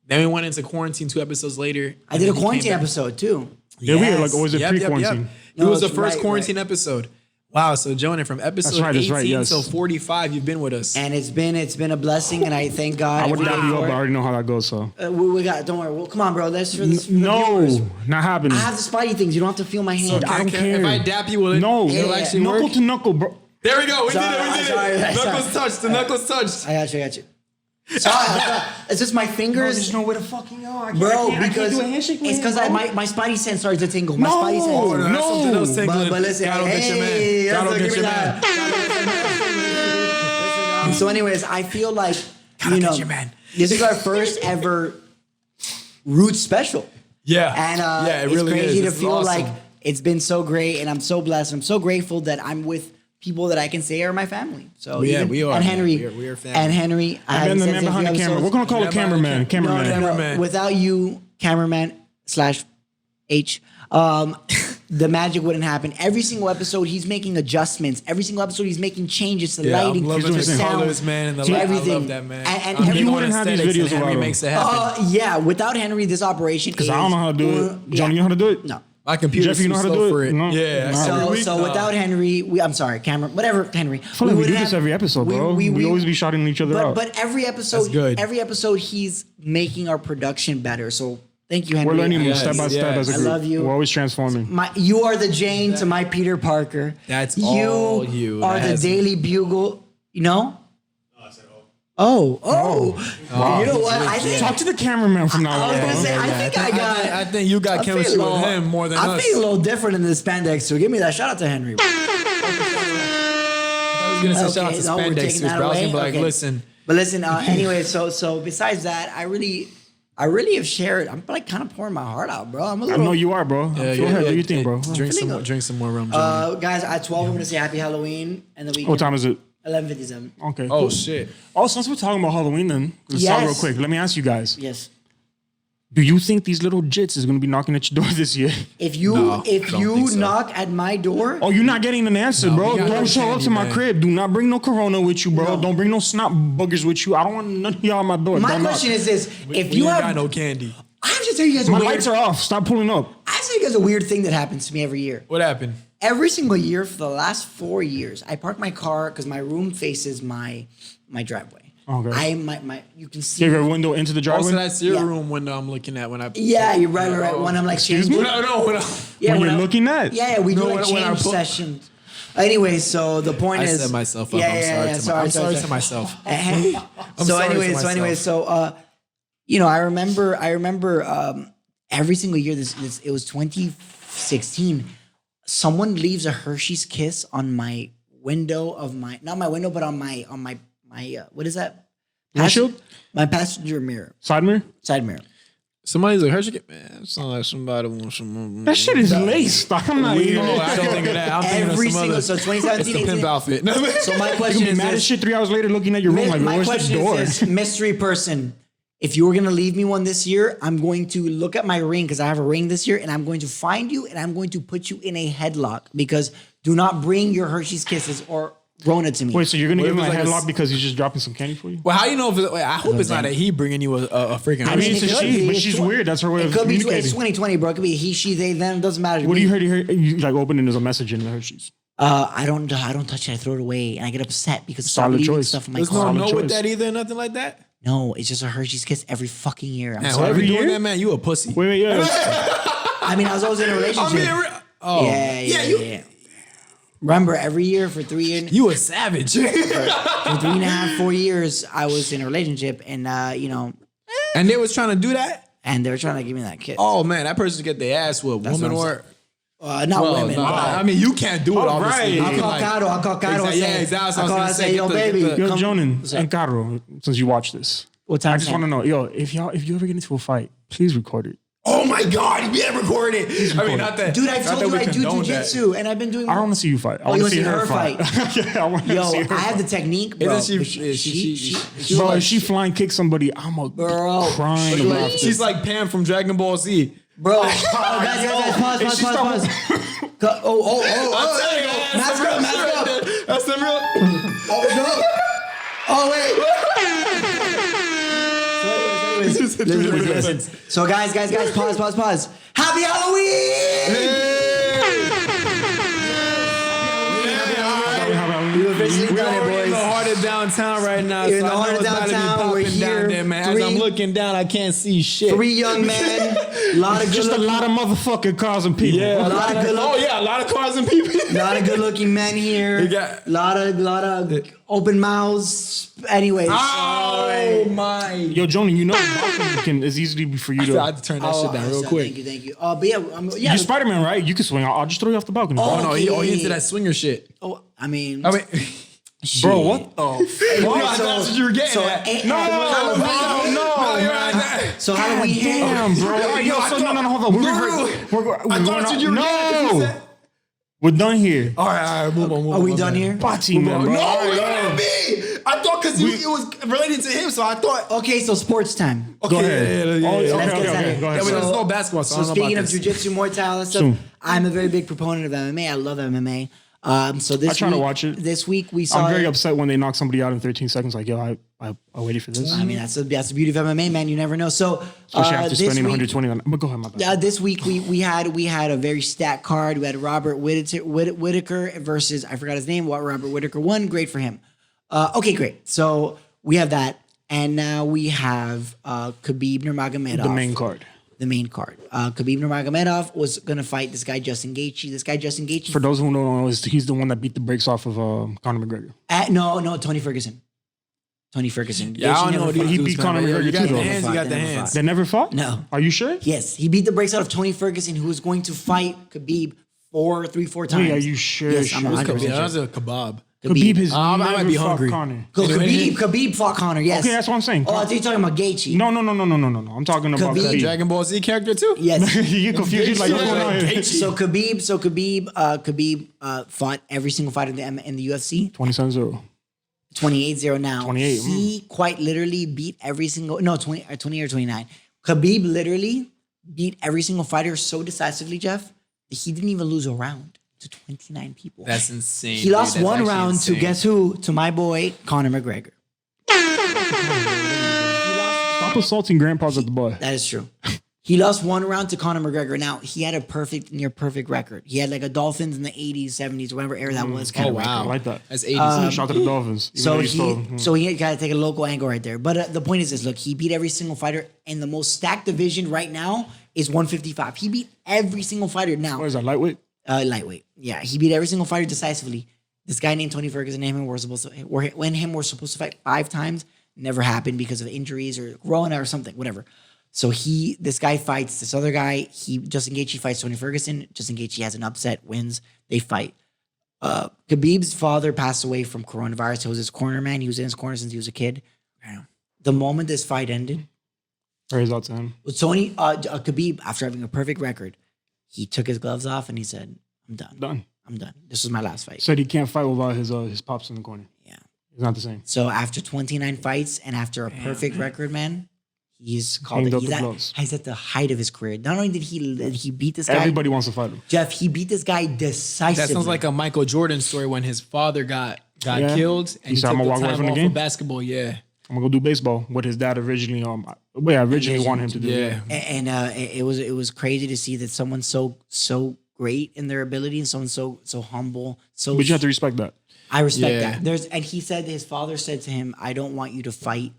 Then we went into quarantine 2 episodes later. I did a and then he came quarantine back. episode too. Did we? Yes. Like, or was it pre-quarantine? It No, was the it's first right, quarantine episode. Wow, so Jonah, from episode right, 18 that's right, yes. till 45, you've been with us. And it's been a blessing, and I thank God. I would every dap day you up. for I it. already know how that goes. So We got. Don't worry. Well, come on, bro. That's for the for the no, viewers. not happening. I have the spidey things. You don't have to feel my hand. I don't care. If I dap you, will it, No, it'll Yeah, actually knuckle work? to knuckle, bro. There we go. We Sorry, did it. sorry, Knuckles touched. The knuckles touched. I got you. Sorry, it's just my fingers, no way to fucking go, bro. Because it's because my spidey sense started to tingle. My spidey sense. Oh, no, that's something else No. tingling. But listen, God will get your hey, man. God will give get me your that. man. So, anyways, I feel like Gotta get your man. this is our first ever Roots special. Yeah. And yeah, it it's really crazy is. to It's feel awesome. like it's been so great, and I'm so blessed. I'm so grateful that I'm with people that I can say are my family. So Yeah, we are, And man. Henry, We are family. And Henry, I And then the haven't man said behind the since camera. We're episodes. gonna call it Yeah, behind the cameraman. camera. Cameraman. No, Cameraman. without you, cameraman / H. the magic wouldn't happen. Every single episode, he's making adjustments. Every single episode, he's making changes to lighting, I'm loving to the sound, colors, man, and the to light. everything. I love that, man. And I'm every- big on wouldn't have these aesthetics, videos and Henry without makes it happen. yeah, without Henry, this operation Because I don't know how to do it. Johnny, you know how to do it? No. My computer's Jeff, you know too how to slow do for it? it. No. Yeah. No. every week, So no. without Henry, I'm sorry, Cameron, whatever, Henry. I feel like we wouldn't do this have- every episode, bro. We always be shouting each other out. But every episode, That's good. every episode, he's making our production better. So thank you, Henry. We're learning Yes, step by step as a yes. group. I love you. We're always transforming. You are the Jane to my Peter Parker. That's all you. are That the has- Daily Bugle. You know? Oh. You know what? I think Talk to the cameraman from now I was on. gonna bro. say, I think I got. I think you got I feel chemistry a with little- him more than I us. feel a little different in the spandex too. Give me that. Shout out to Henry. I was gonna say shout out Okay, to no, we're Spandex, taking bro. that I was away? gonna be like, Okay. listen. But listen, anyway, so besides that, I really have shared. I'm like kind of pouring my heart out, bro. I'm a I little. know you are, bro. Go ahead, do your thing, bro. Drink some more rum, Johnny. Guys, at 12, I'm gonna say Happy Halloween, and then we. What time is it? 11:57. Okay. Oh cool. shit. Oh, since we're talking about Halloween, then let's talk real Yes. quick. Let me ask you guys: Yes. do you think these little jits is gonna be knocking at your door this year? If you No, don't think so. knock at my door, Oh, you're not getting an answer, bro. we got Don't no show up candy, to my man. crib. Do not bring no corona with you, bro. No. Don't bring no snot boogers with you. I don't want none of y'all at my door. my Don't knock. question is this: if We you ain't have, got no candy. I have to tell you guys a My weird. lights are off. Stop pulling up. I have to tell you guys a weird thing that happens to me every year. What happened? Every single year for the last 4 years, I park my car because my room faces my driveway. Okay. My you can see. You have your window into the driveway. Also, that's your Yeah. room window I'm looking at when I. Yeah, you're right. When I'm like changing. No, when I. Yeah, when you're I- looking at. Yeah, we No, do like when I change put- sessions. Anyway, so the point I is. set myself up. Yeah, I'm yeah, sorry. yeah, I'm sorry to myself. so sorry to anyway, myself. I remember every single year it was 2016. Someone leaves a Hershey's Kiss on my window of my not my window, but on my what is that? Windshield? My passenger mirror, Side mirror. side mirror. Somebody's like, Hershey, man, it sounds like somebody wants some. That shit is laced. I'm not eating No, it. I don't think of that. I'm thinking Every of some single other. so It's 2017, the pimp 18. outfit. So my You question can be is mad as this. shit 3 hours later looking at your room like, My where's the question door? is this, mystery person. If you were gonna leave me one this year, I'm going to look at my ring because I have a ring this year, and I'm going to find you and I'm going to put you in a headlock because do not bring your Hershey's Kisses or Rona to me. Wait, so you're gonna What give if him a it's like a headlock because he's just dropping some candy for you? Well, how you know if wait, I hope it's not that he bringing you a freaking. I mean, Hershey. it's a it could she, be. but It's she's tw- weird. That's her way It of could be communicating. it's 2020, bro. It could be he, she, they, them. Doesn't matter. to What do me. you heard? You like opening as a message in the Hershey's. I don't touch it. I throw it away, and I get upset because it's Solid leaving choice. stuff in my There's car. no Solid with choice. that either, nothing like that. No, it's just a Hershey's Kiss every fucking year. I'm Man, sorry. whoever Every doing year? that, man, you a pussy. Wait, yeah. I mean, I was always in a relationship. Oh, Yeah. Remember, every year for 3 years, you a savage. for 3.5, 4 years, I was in a relationship, and And they was trying to do that. and they were trying to give me that kiss. Oh man, that person get their ass whooped. That's Woman what or Not well, women. no, but- I mean, you can't do it. Oh, Obviously, right. You I'll can, call like- Caro. I'll call Caro. Exactly, yeah, exactly. That's what I was I'll gonna say. yo, Get the- baby. get the- Yo, come- Jonan and Caro, since you watch this, What time? I just want to know, yo, if you ever get into a fight, please record it. Oh my God, you record it. I mean, not that. Dude, I've not told that you we I do condone that. jujitsu, and I've been doing. I don't want to see you fight. I Oh, want you to see wanna see her her fight. Yeah, I want to Yo, see I her have the fight. technique, bro. Isn't but she- Bro, if she flying kick somebody, I'm a Bro. crying She's about She's like Pam from Dragon Ball Z. Bro, guys, pause. Oh, mask up. That's the real. Oh, no. Oh, wait. So anyways, listen. So guys, pause. Happy Halloween! We officially We're done it, already in the boys. heart of downtown right now. You're in so the I know heart of it's about to be downtown. We're popping down here. there, man. As Three- I'm looking down, I can't see shit. 3 young men, a lot of just a lot of motherfucking cars and people. Yeah, a lot of good oh yeah, a lot of cars and people. lot of good-looking men here. You got- lot of open mouths. Anyways, Oh my! Yo, Joni, you know balcony is easily for you I had to. to turn that shit down real quick. Thank you. But yeah, yeah. You're Spider-Man, right? You can swing. I'll just throw you off the balcony. Oh bro. no, he Okay. into that swinger shit. Oh, I mean, I mean, Bro, what? oh, that's what you were getting at. No, you're at that. So how do we Damn, bro. Yo, so no, hold on. We're I thought you were getting at. We're done here. All right, move on. Are we done here? Party, man, bro. No, we gotta be. me. I thought because it was related to him, so I thought. Okay, so sports time. Okay, Go ahead. yeah. Okay, Let's get okay, that. go ahead. Yeah, there's no basketball, so I So don't know speaking of about this. jiu-jitsu, Muay Thai, all that stuff, Soon. I'm a very big proponent of MMA. I love MMA. So this I try to week- watch it. This week we saw. I'm very upset when they knock somebody out in 13 seconds. Like, yo, I waited for this. I mean, that's the beauty of MMA, man. You never know. So Especially after this spending week, 120 on. But go ahead, my bad. this week we had a very stacked card. We had Robert Whitaker versus, I forgot his name. What Robert Whitaker won. Great for him. Okay, great. So we have that, and now we have Khabib Nurmagomedov. The main card. The main card. Khabib Nurmagomedov was gonna fight this guy Justin Gaethje. This guy Justin Gaethje. For those who don't know, he's the one that beat the brakes off of Conor McGregor. No, Tony Ferguson. Tony Ferguson. Yeah, I Gaethje don't know never what fought. He these beat dudes, Conor man. McGregor You got too, the though. hands, you got the They never hands. fought. They never fought? No. Are you sure? Yes, he beat the brakes out of Tony Ferguson, who was going to fight Khabib four times. Wait, are you sure? Yes, I'm Sure. 100% Yeah, sure. that was a kebab. Khabib has I never might be fought hungry. Conor. Khabib fought Conor. Yes. Okay, that's what I'm saying. Oh, I thought you were talking about Gaethje. No. I'm talking about Khabib. Khabib. Dragon Ball Z character too. Yes. You confused. He's like, what's going on here? So Khabib fought every single fight in the UFC. 27-0. 28-0 now. 28, He quite literally beat every single 20 or 29. Khabib literally beat every single fighter so decisively, Jeff, that he didn't even lose a round to 29 people. That's insane. He lost dude. That's one actually round insane. to guess who? To my boy Conor McGregor. Stop assaulting grandpas at the bar. That is true. He lost one round to Conor McGregor. Now, he had a near perfect record. He had like a Dolphins in the 80s, 70s, whatever era that was kind Oh of record. wow, I like that. That's 80s. Shout out to the Dolphins. Even though So he got to take a local angle right there. But the point is this: look, he beat every single fighter, and the most stacked division right now is 155. He beat every single fighter now. What is that, lightweight? Lightweight. Yeah, he beat every single fighter decisively. This guy named Tony Ferguson and him were supposed to fight 5 times. Never happened because of injuries or Corona or something, whatever. So this guy fights this other guy. Justin Gaethje fights Tony Ferguson. Justin Gaethje has an upset, wins. They fight. Khabib's father passed away from coronavirus. He was his corner man. He was in his corner since he was a kid. The moment this fight ended, Praise out to him. Khabib, after having a perfect record, he took his gloves off and he said, "I'm done. Done. I'm done. This was my last fight." Said he can't fight without his pops in the corner. Yeah. It's not the same. So after 29 fights and after a perfect record, man, he's called Hanged it. up the gloves. He's at the height of his career. Not only did he beat this guy, Everybody wants to fight him. Jeff, he beat this guy decisively. That sounds like a Michael Jordan story when his father got Yeah. killed and He he said, took "I'ma the walk away time from the off game." for basketball. Yeah, I'm gonna go do baseball. What his dad originally wanted him to do. yeah. and it was crazy to see that someone so great in their ability and someone so humble. So But you have to respect that. I respect Yeah. that. And he said his father said to him, "I don't want you to fight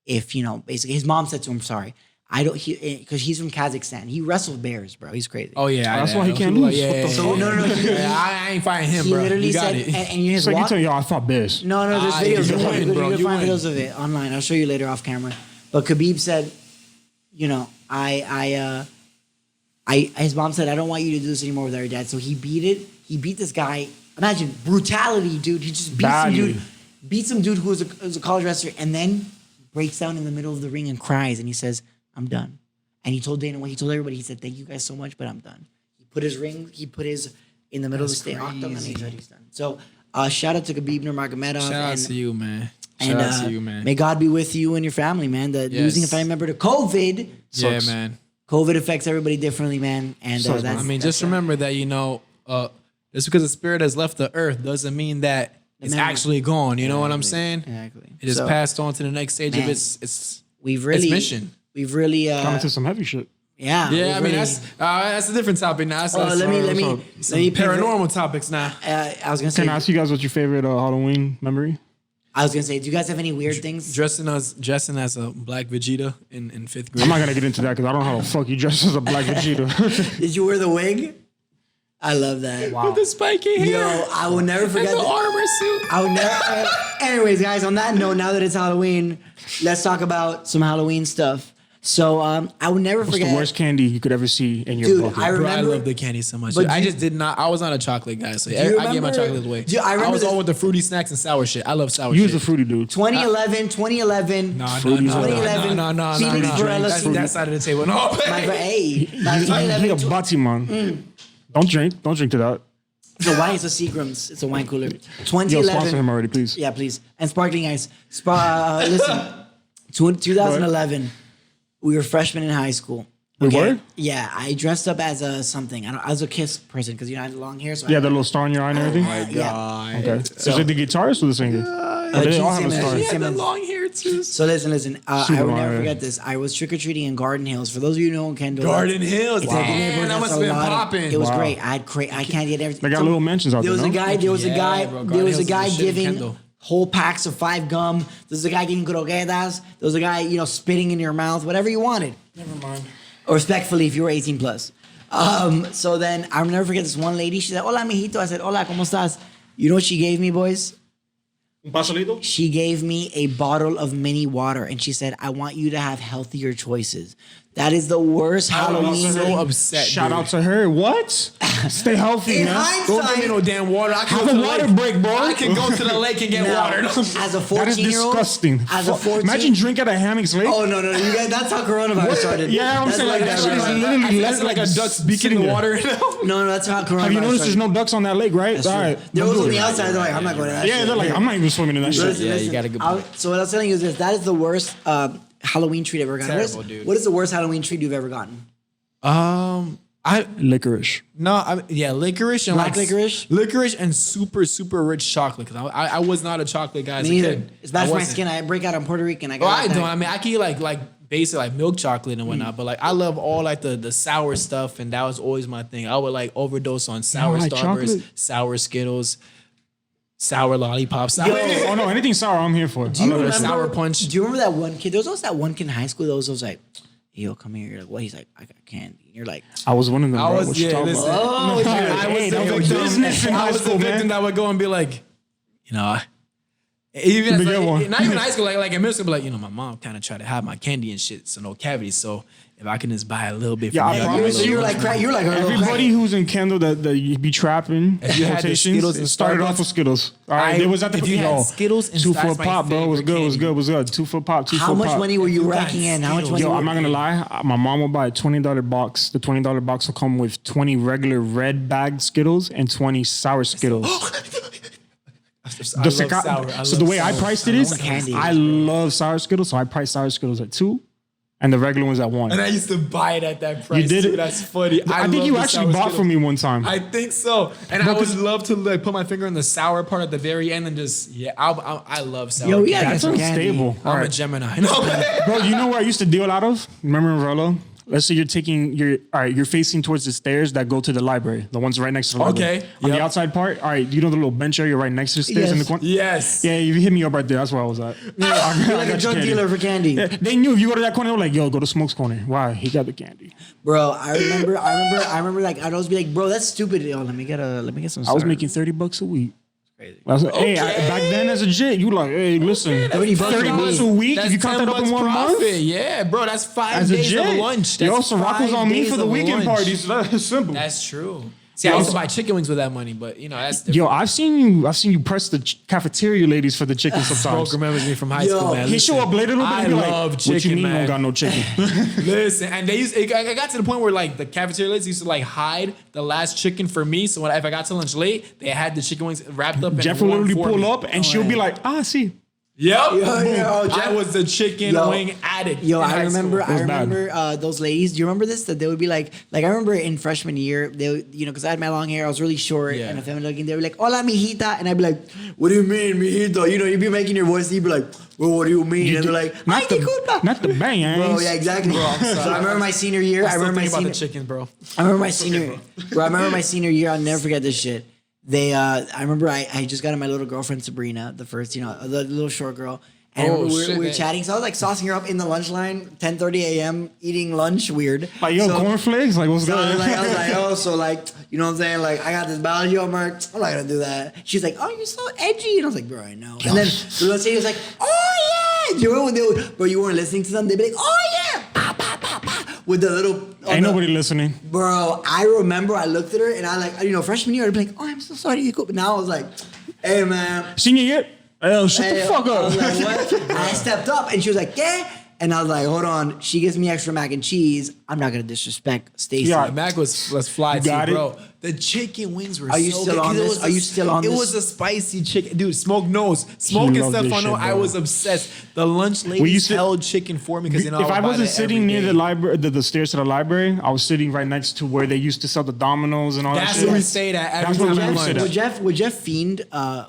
if basically his mom said to him, sorry, I don't because he's from Kazakhstan. He wrestled bears, bro. He's crazy. Oh yeah, That's I why he know. can't People lose. like, What the So no. I ain't fighting him, He bro. literally You got said, it. and his It's like you walk. tell y'all I fought bears. No, there's Ah, videos. you win, bro. You You can find win. videos of it online. I'll show you later off camera. But Khabib said, his mom said, I don't want you to do this anymore with our dad. So he beat it. He beat this guy. Imagine brutality, dude. He just beat Badly. some dude who was a college wrestler, and then breaks down in the middle of the ring and cries, and he says, "I'm done." And he told Dana, he told everybody, he said, "Thank you guys so much, but I'm done." He put his in the middle of the state octagon, and he said he's done. So shout out to Khabib Nurmagomedov. Shout out and, to you, man. and, Shout out to you, man. May God be with you and your family, man. Losing a family member to COVID. Yeah, Sucks. man. COVID affects everybody differently, man. And Sucks, that's, man. I mean, just remember that just because the spirit has left the earth doesn't mean that it's memory- actually gone. You know what I'm saying? Exactly. It is So, passed on to the next stage of man, its We've really, mission. we've really, Got into some heavy shit. yeah. Yeah, we've I mean really- that's a different topic now. That's, let me paranormal topics now. I was gonna say, Can I ask you guys what's your favorite Halloween memory? I was gonna say, do you guys have any weird things? Dressing as a black Vegeta in 5th grade. I'm not gonna get into that because I don't know how the fuck you dress as a black Vegeta. Did you wear the wig? I love that. With the spiky hair. Yo, I will never and forget the that. armor suit. I would never. Anyways, guys, on that note, now that it's Halloween, let's talk about some Halloween stuff. So, I would never What's forget. the worst candy you could ever see in your Dude, pocket? I Bro, I remember- love the candy so much. But I you- just did not. I was not a chocolate guy, so you I gave my remember- chocolate away. Dude, I remember was this- all with the fruity snacks and sour shit. I love sour you shit. was the fruity dude. 2011. No, Fruities are- 2011. Felix Varela That's Fruity. that side of the table. No, Hey, by He a 2011. bati man. Don't drink to that. It's a wine. It's a Seagram's. It's a wine cooler. Yo, 2011. sponsor him already, please. Yeah, please. And sparkling ice. Listen, 2011, we were freshmen in high school. We were? Yeah, I dressed up as a something. I was a Kiss person because, you know, I had long hair. So Yeah, the little star in your eye and everything. God. Okay. Is it the guitarist or the singer? They all have a Gene star. Simmons. He had the long hair too. So listen. I Super will long never hair. forget this. I was trick-or-treating in Garden Hills. For those of you who know Kendall. Garden Hills. It's like a Damn, neighborhood that that's must have a been lot of- popping. It was Wow. great. I can't get everything. They got little mentions out There was there, a no? guy. There was a Yeah, guy. bro, There Garden was a Hills is guy the shit in giving Kendall. whole packs of 5 gum. There was a guy giving croquetas. There was a guy, you know, spitting in your mouth. Whatever you wanted. Never mind. Or respectfully, if you were 18 plus. So then I'll never forget this one lady. She said, "Hola, mijito." I said, "Hola, ¿cómo estás?" You know what she gave me, boys? Un pasolito? She gave me a bottle of mini water, and she said, "I want you to have healthier choices." That is the worst Halloween. so upset. Shout dude. out to her. What? Stay healthy, In man. hindsight, Don't give me no damn water. I can Have go a to the water lake. break, bro. I can go to the lake and get No. water. As a That is 14-year-old, disgusting. As a Fuck. 14, Imagine drink at a Hammocks Lake. Oh no, you guys, that's how coronavirus started. Yeah, I'm That's saying like what that shit is happened. literally That's less like a duck speaking in the water. No, that's how coronavirus Have you noticed there's started. no ducks on that lake, right? That's All true. right. There don't was do on it. the outside. They're like, I'm not going to that. Yeah, shit. they're like, I'm not even swimming in that shit. Listen, Yeah, you listen. got a good point. So what I was telling you is this: that is the worst Halloween treat I've ever gotten. Terrible, dude. What is the worst Halloween treat you've ever gotten? Licorice. Licorice and Black licorice? and super rich chocolate. Cause I was not a chocolate guy as Me a neither. kid. It's bad I for my wasn't. skin. I break out. I'm Puerto Rican. I Well, got I that. don't. I mean, I can eat like basic like milk chocolate and whatnot, but like I love all like the sour stuff, and that was always my thing. I would like overdose on sour like Starburst, chocolate? sour Skittles, sour lollipops. Oh no, anything sour, I'm here for. Do you I love that remember? shit. Sour Punch. Do you remember that one kid? There was also that one kid in high school that was like, "Yo, come here." You're like, "What?" He's like, "I got candy." And you're like, I was one of them. I Bro. was What you talking listen. about? "Oh, I was Hey, the that was victim. business in I high was the school, victim man. that would go and be like, you know, even as, The good one. like, not even high school, like in middle school, be like, you know, my mom kind of tried to hide my candy and shit, so no cavities. So if I can just buy a little bit, Yeah, from I you, promise I'll give you, a you're little like, you're like her little Everybody crack. who's in Kendall that you be trapping, If you had the quotations, Skittles and it started Starbucks, off with Skittles. All right, it was at the if you had yo, Skittles and 2 Starbucks, for a my pop, bro. It was favorite good. It was candy. good. It was good. 2 for a pop. 2 How for a much pop. money were you You got racking in? How much money? Yo, were I'm not gonna lie. My mom will buy a $20 box. The $20 box will come with 20 regular red bagged Skittles and 20 sour Skittles. I love sour. So the way I priced it is, love candy. I love sour Skittles, so I priced sour Skittles at 2, and the regular ones at 1. And I used to buy it at that price. You did too. it? That's funny. I think love you the actually sour bought Skittles. from me one time. I think so. And I would love to like put my finger in the sour part at the very end and just I love sour. Yo, we gotta candy. get That's some candy. unstable. I'm All a right. Gemini. No, Bro, you know where I used to deal out of? Remember in Rello? Let's say you're facing towards the stairs that go to the library, the ones right next to the library. Okay, On the yep. outside part, all right, you know the little bench area right next to the stairs in the Yes. corner? yes. Yeah, you hit me up right there. That's where I was at. You're like a drug dealer for candy. Yeah, they knew if you go to that corner, they were like, yo, go to Smoke's corner. Why? He got the candy. Bro, I remember like I'd always be like, bro, that's stupid. Yo, let me get some. I was sour. making $30 a week. I was like, hey, back then as a jit, you like, hey, listen, $30 $30 a week. That's If you count that up in 10 1 bucks month, profit. Yeah, bro, that's 5 as a days jit, of lunch. yo, That's Sirocco's 5 on me days for the of weekend lunch. parties. That's simple. That's true. See, I used to buy chicken wings with that money, but you know that's different. Yo, I've seen you press the cafeteria ladies for the chicken Smoke sometimes. remembers me from high Yo, school, man. He show up late a little bit I and be like, love chicken, what you mean man. you don't got no chicken? Listen, and they used. I got to the point where like the cafeteria ladies used to like hide the last chicken for me. So if I got to lunch late, they had the chicken wings wrapped up. Jeff in will one literally for pull me. up and she'll be like, see. Yep. oh, Jeff- I was the chicken Yo. wing addict. Yo, in I high remember. school. I was bad. remember those ladies. Do you remember this? That they would be like I remember in freshman year, they would, you know, because I had my long hair, I was really short Yeah. and feminine looking. They were like, "Hola, mijita," and I'd be like, "What do you mean, mijito?" You know, you'd be making your voice. You'd be like, "Well, what do you mean?" And they're like, "Ay, disculpa." Not the bang, Bro, yeah, exactly. So I remember my senior year. I Still remember my think about senior. the chicken, bro. I remember my senior. Bro, I remember my senior year. I'll never forget this shit. I remember I just got my little girlfriend Sabrina, the first, you know, the little short girl. And I Oh, remember shit, we were man. chatting. So I was like saucing her up in the lunch line, 10:30 a.m. eating lunch. Weird. Like, yo, So- cornflakes? Like, what's so good? I was like, oh, so like, you know what I'm saying? Like, I got this biology homework. I'm not gonna do that. She's like, oh, you're so edgy. And I was like, bro, I know. And then the little lady was like, oh yeah. Do you remember when they would, bro, you weren't listening to them? They'd be like, oh yeah, pa, pa, pa, pa, with the little. Ain't nobody listening. Bro, I remember I looked at her and I like, you know, freshman year, I'd be like, oh, I'm so sorry. You cool. But now I was like, hey man. Senior year? Hey, shut Hey, the fuck I up. was like, what? And I stepped up and she was like, yeah. And I was like, hold on. She gives me extra mac and cheese. I'm not gonna disrespect Stacy. Yeah. The mac was fly too, got it? bro. The chicken wings were Are you so still good. on 'Cause this? Are you still on It this? was a spicy chicken. Dude, Smoke knows. Smoke and loved stuff this I know. shit, I bro. was obsessed. The lunch you ladies sit- held chicken for me because, you know, If I would buy wasn't that sitting every near day. the library, the stairs to the library, I was sitting right next to where they used to sell the Dominoes and all That's that shit. where we stayed at every That's where time we I would lunch. sit at. Would Jeff fiend?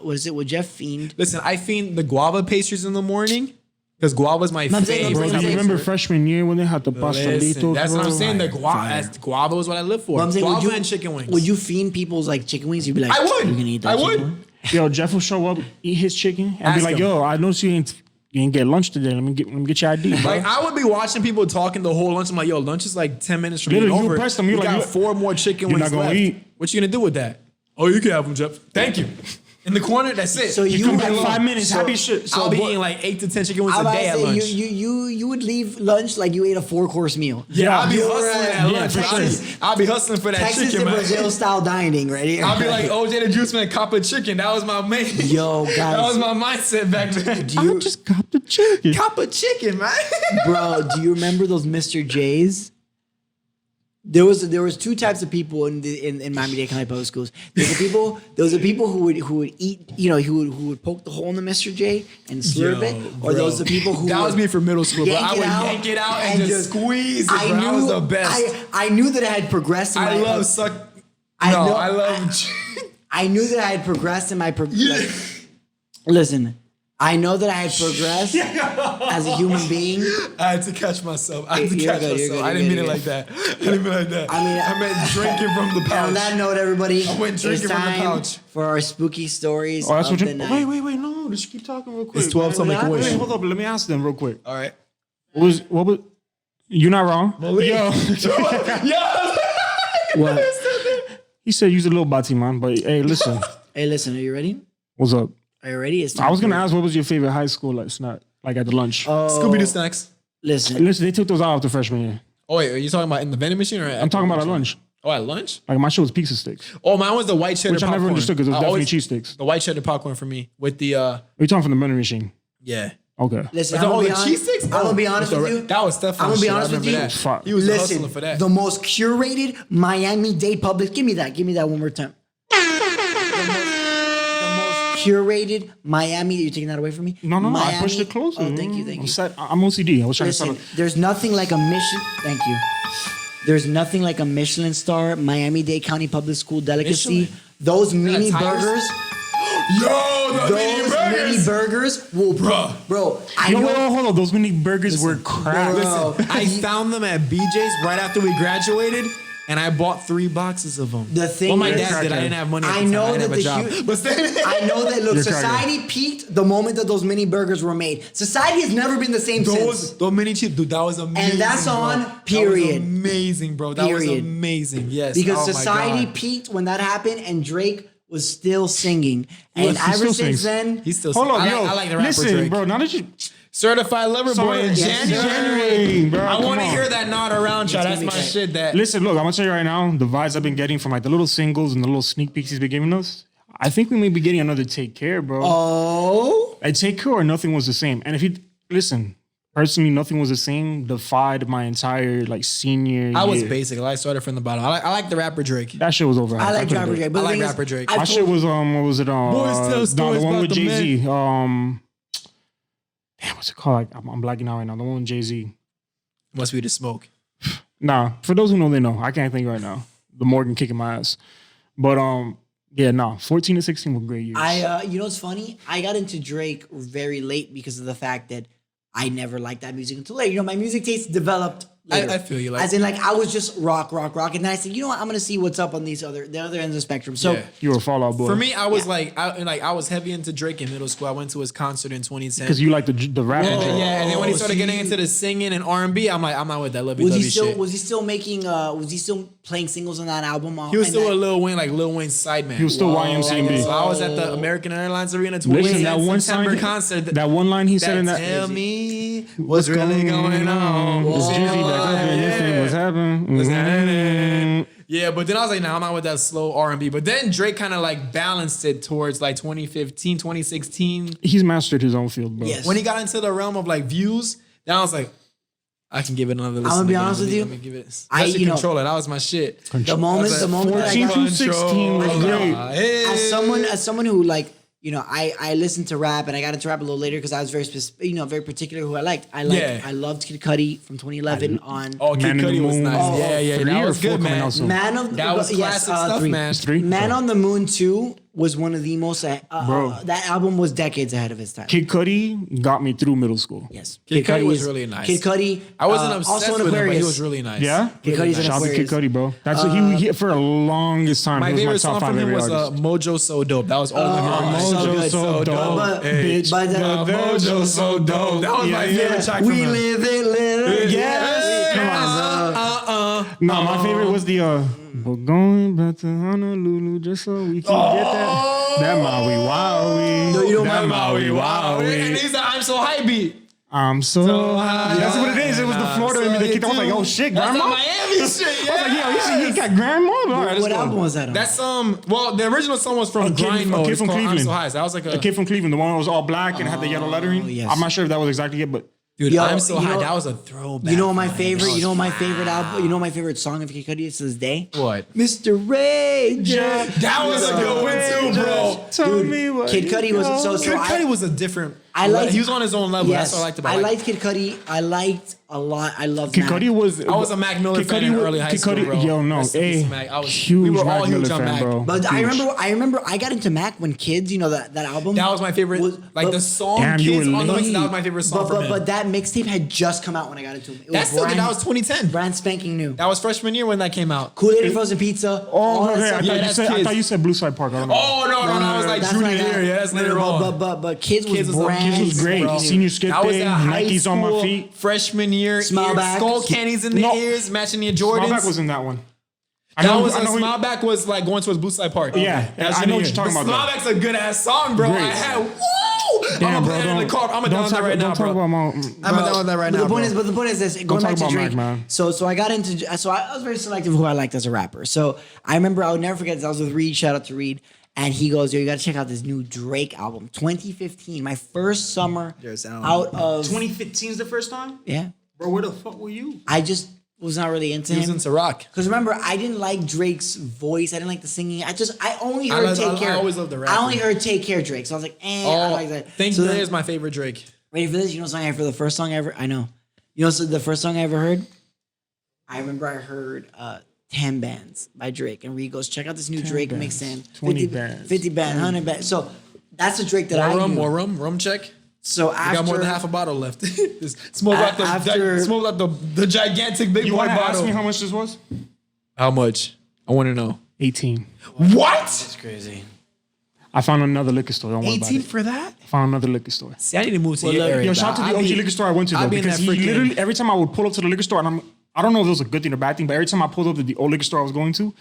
Would Jeff fiend? Listen, I fiend the guava pastries in the morning because guava's my I'm saying- favorite. Bro, do you remember freshman year when they had the Listen, pastelitos? that's what I'm bro? saying. The Fire. guava is what I live for. But I'm saying, Guava and chicken wings. Would you fiend people's like chicken wings? You'd be like, I would. You gonna eat that I chicken would. wing? Yo, Jeff will show up, eat his chicken, and Ask be like, him. "Yo, I noticed you ain't get lunch today. Let me get your ID, bro." Like I would be watching people talking the whole lunch. I'm like, yo, lunch is like 10 minutes from being Literally, you over. pressed them. We You're got like, 4 more chicken you're wings not gonna left. eat. What you gonna do with that? Oh, you can have them, Jeff. Thank you. In the corner, that's it. So you come back would- 5 minutes, so- happy shit. I'll be what- eating like 8 to 10 chicken wings I a was day about at to lunch. say you would leave lunch like you ate a 4-course meal. Yeah, I'll be You were hustling at- at yeah, lunch. for Texas- I'll be hustling for that Texas chicken, to man. Brazil style dining right here. I'll be like OJ the Juice Man, cop a chicken. That was my main. Yo, guys. That was my mindset back then. I just got the chicken. Cop a chicken, man. Bro, do you remember those Mr. J's? There was 2 types of people in Miami-Dade County Public Schools. There was the people who would eat, you know, who would poke the hole in the Mr. J and slurp Yo, it, or bro. those the people who That was would me for middle school, bro. yank I it would out yank it out and just squeeze it, bro. That was the best. I knew that I had progressed in I my love suck. I No, know- I love. I knew that I had progressed in my like, listen, I know that I had progressed as a human being. I had to catch myself. I had to You're catch good, you're myself. good, I didn't you're mean it good, like that. I didn't mean it like that. I meant drinking from the And pouch. on that note, everybody, I went drinking it's from the time pouch. for our spooky stories Oh, that's of what the you. night. Wait, no. Just keep talking real quick. It's 12 man. to make a wish. Wait, hold up. Let me ask them real quick. All right. What was? You're not wrong. Yo, What? he said use a little bati, man. But hey, listen, Hey, listen, are you ready? what's up? Are you ready? It's I was time gonna for- ask what was your favorite high school like snack, like at the lunch. Scooby Doo snacks. Listen, Listen, they took those out after freshman year. Oh wait, are you talking about in the vending machine or? I'm talking about at lunch. Oh, at lunch? Like my shit was pizza sticks, Oh, mine was the white cheddar which I popcorn. never understood because it was I definitely always- cheese sticks. The white cheddar popcorn for me with the We're talking from the vending machine. yeah. Okay. listen. Was I'm it all gonna the be honest. cheese sticks? I'm gonna be honest With with the- you. That was Stefan's I'm gonna be shit. I honest with remember you. that. Fuck. He was Listen, hustling for that. the most curated Miami-Dade public. Give me that one more time. The most curated Miami. You're taking that away from me? No, I Miami- pushed it closer. Oh, thank you. I'm OCD. I was trying Listen, to set there's nothing like a mission. Thank you. There's nothing like a Michelin star Miami-Dade County Public School delicacy. Michelin? Those mini tires? burgers. Yo, the Those mini burgers will, bro. I Yo, know. hold on. Those mini burgers were crap. Bro. Listen, I found them at BJ's right after we graduated, and I bought 3 boxes of them. The thing well, my is- dad did. I didn't have money. At I the time. know I didn't that have a the job. huge- But still, I know that. Look, You're society peaked the moment that those mini burgers were made. Society has never been the same since. those mini chips, dude, that was amazing. that's bro. on, That period. was amazing, bro. That was Period. amazing. Yes. Because Oh my society God. peaked when that happened, and Drake was still singing. And Yes, he ever still since sings. then, He's still. Hold on, I yo. like the rapper listen, Drake. bro. Now that you Certified Lover Boy in Yes, January. bro, I come want to on. hear that nod around, y'all. That's gonna my be tight. shit. That Listen, look, I'm gonna tell you right now, the vibes I've been getting from like the little singles and the little sneak peeks he's been giving us. I think we may be getting another Take Care, bro. oh, Like Take Care or Nothing Was the Same. And if you listen, personally, Nothing Was the Same defied my entire like senior I was year. basic. I started from the bottom. I like the rapper Drake. That shit was over. I like rapper Drake. But I the like thing is, rapper Drake. I've My told- shit was what was it? Boys tell No, stories the one about with the Jay Z. Damn, what's it called? Like, I'm blacking out right now. The one with Jay Z. Must be the smoke. Nah, for those who know, they know. I can't think right now. The Morgan kicking my ass. But yeah, nah. 14 and 16 were great years. you know what's funny? I got into Drake very late because of the fact that I never liked that music until later. You know, my music taste developed later. I feel you, like- as in, like I was just rock, and then I said, you know what? I'm gonna see what's up on the other ends of the spectrum. So Yeah. You were a Fallout boy. For me, I was I was heavy into Drake in middle school. I went to his concert in 2010. because you like the rap. Yeah, and then when he Oh, started so getting you- into the singing and R&B, I'm like, I'm not with that lovey was dovey he still shit. was he still making was he still playing singles on that album? He was And still that- a Lil Wayne, like Lil Wayne's sideman. He was still YMCMB. So I was at the American Airlines Arena Listen, 2010 that one September sign, concert. that one line he said in that. Tell me what's really going on. It's Jeezy back up and this thing was happening. Mhm. Yeah, but then I was like, nah, I'm not with that slow R&B. But then Drake kind of like balanced it towards like 2015, 2016. He's mastered his own field, bro. Yes. When he got into the realm of like views, then I was like, I can give it another listen. I'm gonna be again. honest with you. Let me give it. I- Especially you know- Controller. That was my shit. The moment that I 14 got, through 16 was great. Hey. as someone who like, you know, I listened to rap and I got into rap a little later because I was very particular who I liked. I loved Kid Cudi from 2011 on Oh, Kid Man in the Cudi was Moon. nice. Oh, yeah. 3 That or was 4 good, coming man. out soon. Man of That was yes, classic stuff, 3. man. It's 3? Man Oh. on the Moon 2 was one of the most Bro. that album was decades ahead of its time. Kid Cudi got me through middle school. Yes, Kid Cudi was is- really nice. Kid Cudi. I wasn't also obsessed an with him, but he Aquarius. was really nice. Yeah? Kid Cudi's an Shout out to Kid Aquarius. Cudi, bro. That's he for the longest time. My he was favorite my song top 5 from him favorite was artist. Mojo So Dope. That was all I remember. so Mojo good. so dope. But- Bitch. but the- Mojo So Dope. That was my Yeah, favorite track from We him. live it, live. Yes. Come on, bro. No, my favorite was the we're going back to Honolulu just so we can get that Maui Wowie. No, you don't that mind Maui And Wowie. he's like, I'm so high beat. I'm so high. That's what it is. It was the Florida in me that kicked. I was like, oh shit, grandma. That's the Miami shit. Yeah. I was like, yo, he got grandma. All right, let's What go. album was that on? That's well, the original song was from A kid- Grind a Mode. kid It's from called I'm Cleveland. So High. So that was like A kid from Cleveland, the one that was all black and had the yellow lettering. yes. I'm not sure if that was exactly it, but dude, Yo, I'm So you High. know- That was a throwback. You know my man. favorite. You know my favorite album. You know my favorite song of Kid Cudi to this day. What? Mr. Ranger. That was a good one too, bro. tell me what Kid Cudi was so. Kid I- Cudi was a different. I liked- He was on his own level. Yes, That's what I liked about. I it. liked Kid Cudi. I liked a lot. I loved Kid Mac. Cudi was. I was a Mac Miller Kid fan Cudi in was- early high Kid school, Cudi- bro. Yo, no, Rest in peace, hey, Mac. I was huge we were all Mac huge Miller on fan, Mac. bro. But I Huge. remember I got into Mac when Kids, you know that album. That was my favorite. But- The song Damn, you Kids were on the mix. late. That was my favorite song but, from but, him. but that mixtape had just come out when I got into it. It That's still good. brand- That was 2010. brand spanking new. That was freshman year when that came out. Kool-Aid and Frozen Pizza. all Oh, that okay. stuff. Yeah, I thought you said Blue Side Park. I don't know. Oh no, I was like That's junior like that. year. Yeah, that's No, later no, on. But Kids was Kids was brand. Kids was great. spanking new. Senior skip That was day, at high Nikes on my school, feet. freshman year. Smile ear- back. skull candies in the No. ears, matching your Jordans. Smallback was in that one. That was I a know smile back was like going towards Blue Side Park. Yeah, That's I know in what here. you're talking The about, Smile back's a good ass song, bro. Great. I had woo. Damn, I'm bro, gonna put it in the car. I'm gonna download that right now, Don't talk bro. about my. I'm gonna download that right But now, the point bro. is, but the point is this: going talk back to about Drake. Mac, man. So I got into. So I was very selective who I liked as a rapper. So I remember I would never forget this. I was with Reed. Shout out to Reed. And he goes, yo, you got to check out this new Drake album, 2015. My first summer out of 2015 is the first time, yeah. bro. Where the fuck were you? I just was not really into He was him. into rock. Because remember, I didn't like Drake's voice. I didn't like the singing. I only heard Take Care. I always loved the rap. I only heard Take Care Drake. So I was like, I like that. Think so Today then- is my favorite Drake. Ready for this? You know, song I heard for the first song I ever. I know. You know, so the first song I ever heard. I remember I heard 10 bands by Drake, and Reed goes, check out this new Drake bands, mixtape. 20 bands. 50 bands, 100 bands. So that's the Drake that I knew. More rum check. So I after got more than half a bottle left. Just smoke out the gigantic big You boy want to ask bottle. me how much this was? How much? I want to know. 18. What? That's crazy. I found another liquor store. Don't worry about 18 it. for that? I found another liquor store. See, I need to move to your look, area. Yo, shout out to the OG liquor store I went to though, I'll be in because that he freaking- literally every time I would pull up to the liquor store, and I don't know if it was a good thing or bad thing, but every time I pulled up to the old liquor store I was going to,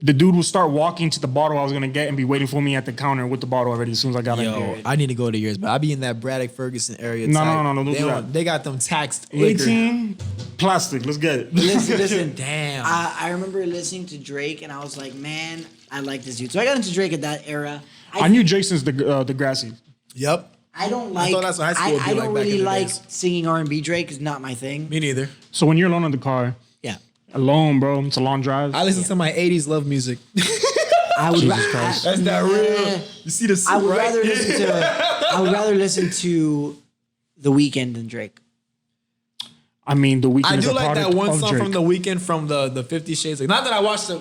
the dude would start walking to the bottle I was gonna get and be waiting for me at the counter with the bottle already as soon as I got in Yo, there. I need to go to yours, but I'll be in that Braddock Ferguson area. No, type. no, don't They do that. They got them taxed liquor. 18 plastic. Let's get it. Listen. Damn. I remember listening to Drake, and I was like, man, I like this dude. So I got into Drake at that era. I knew Jason since the Grassy. Yep. I don't like. thought that's what high school would be I like don't back in really the like days. singing R&B. Drake is not my thing. Me neither. So when you're alone in the car, Yeah, alone, bro, it's a long drive. I listen to my 80s love music. I would. Jesus Christ. That's that real. You see the suit, I would right? rather listen to. I would rather listen to The Weeknd than Drake. I mean, the weekend I is do a like product that one of song Drake. from The Weeknd from the 50 Shades. Not that I watched it.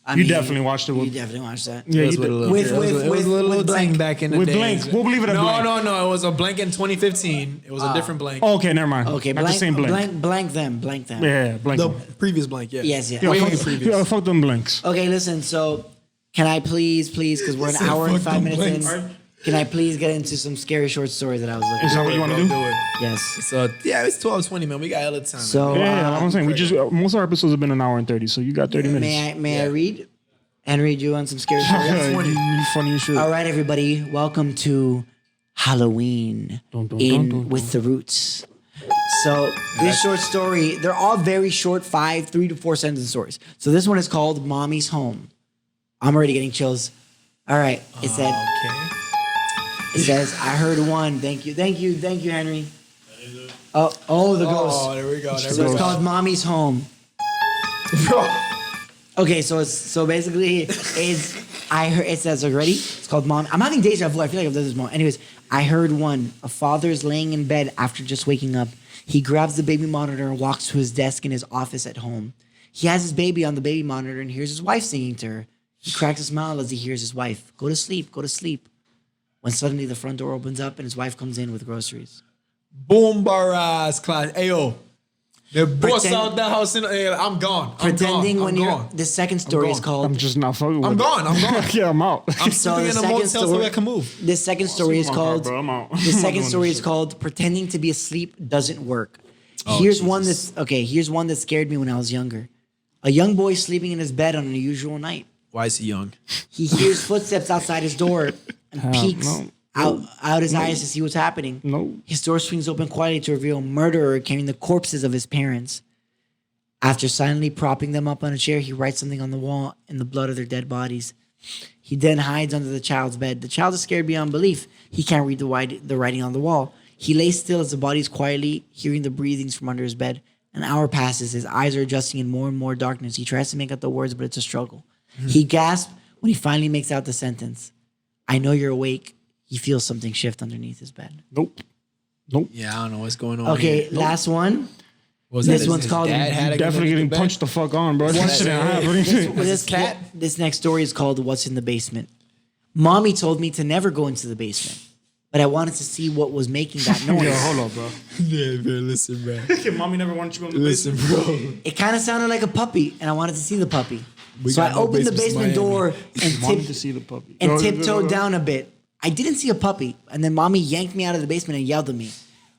I You mean, definitely watched it. You With, definitely watched that. yeah, you It was did. a little- With- it was with- a little with thing Blank. back in the With days. Blank. We'll believe it at Blank. No. It was a Blank in 2015. It was a different Blank. Oh, okay, never mind. Okay, Not blank, the same blank. blank them. Yeah, blank. The one. previous Blank, yeah. Yes, yeah. Yo, Way fuck, previous. yo, fuck them blanks. Okay, listen. So, can I please, because we're an Said hour and fuck 5 them minutes blanks. in, can I please get into some scary short stories that I was looking Is at? that what you want to do? Do it. Yes. So yeah, it's 12:20, man. We got hella time. So, Yeah, like I'm saying, we just most of our episodes have been an hour and 30, so you got 30 minutes. may I read and read you on some scary stories? You funny as shit. All right, everybody, welcome to Halloween Dun, dun, in dun, dun, with the Roots. So this short story, they're all very short, 3 to 4 sentence stories. So this one is called Mommy's Home. I'm already getting chills. All right, it said. okay. It says, I heard one. Thank you, Henry. Oh, the ghost. Oh, there we go. There So we it's go. called Mommy's Home. Okay, so basically I heard it says already. It's called Mom. I'm having deja vu. I feel like I've done this more. Anyways, I heard one. A father is laying in bed after just waking up. He grabs the baby monitor and walks to his desk in his office at home. He has his baby on the baby monitor and hears his wife singing to her. He cracks a smile as he hears his wife. Go to sleep, go to sleep. When suddenly the front door opens up and his wife comes in with groceries. Boom, barras, class. Ayo. They bust Pretend- out that house. I'm gone. Pretending I'm when gone. you're. The second story is gone. called. I'm just not fucking with I'm it. gone. I'm gone. Yeah, I'm out. I'm So sleeping the in a second motel so story- I can move. The second story is my car, called. bro. I'm out. The I'm not second doing story this is shit. called "Pretending to be asleep doesn't work." Oh, Here's one Jesus. that's okay. Here's one that scared me when I was younger. A young boy sleeping in his bed on an unusual night. Why is he young? He hears footsteps outside his door and peeks no. out his eyes to see what's happening. No. His door swings open quietly to reveal a murderer carrying the corpses of his parents. After silently propping them up on a chair, he writes something on the wall in the blood of their dead bodies. He then hides under the child's bed. The child is scared beyond belief. He can't read the writing on the wall. He lays still as the bodies quietly hearing the breathings from under his bed. An hour passes. His eyes are adjusting in more and more darkness. He tries to make out the words, but it's a struggle. He gasps when he finally makes out the sentence. I know you're awake. He feels something shift underneath his bed. Nope. Nope. Yeah, I don't know what's going on. Okay, here. last one. What was this that? one's His called- Dad had to go Definitely to getting bed? punched the fuck on, bro. That shit ain't happening. This next story is called What's in the Basement. Mommy told me to never go into the basement, but I wanted to see what was making that noise. Yo, hold up, bro. Yeah, man, listen, man. Mommy never wanted you to go in the Listen, bro. It kind of sounded like a puppy, and I wanted to see the puppy. We So I got no opened the basements in basement door Miami. and Wanted to see the puppy. tiptoed down a bit. I didn't see a puppy, and then mommy yanked me out of the basement and yelled at me.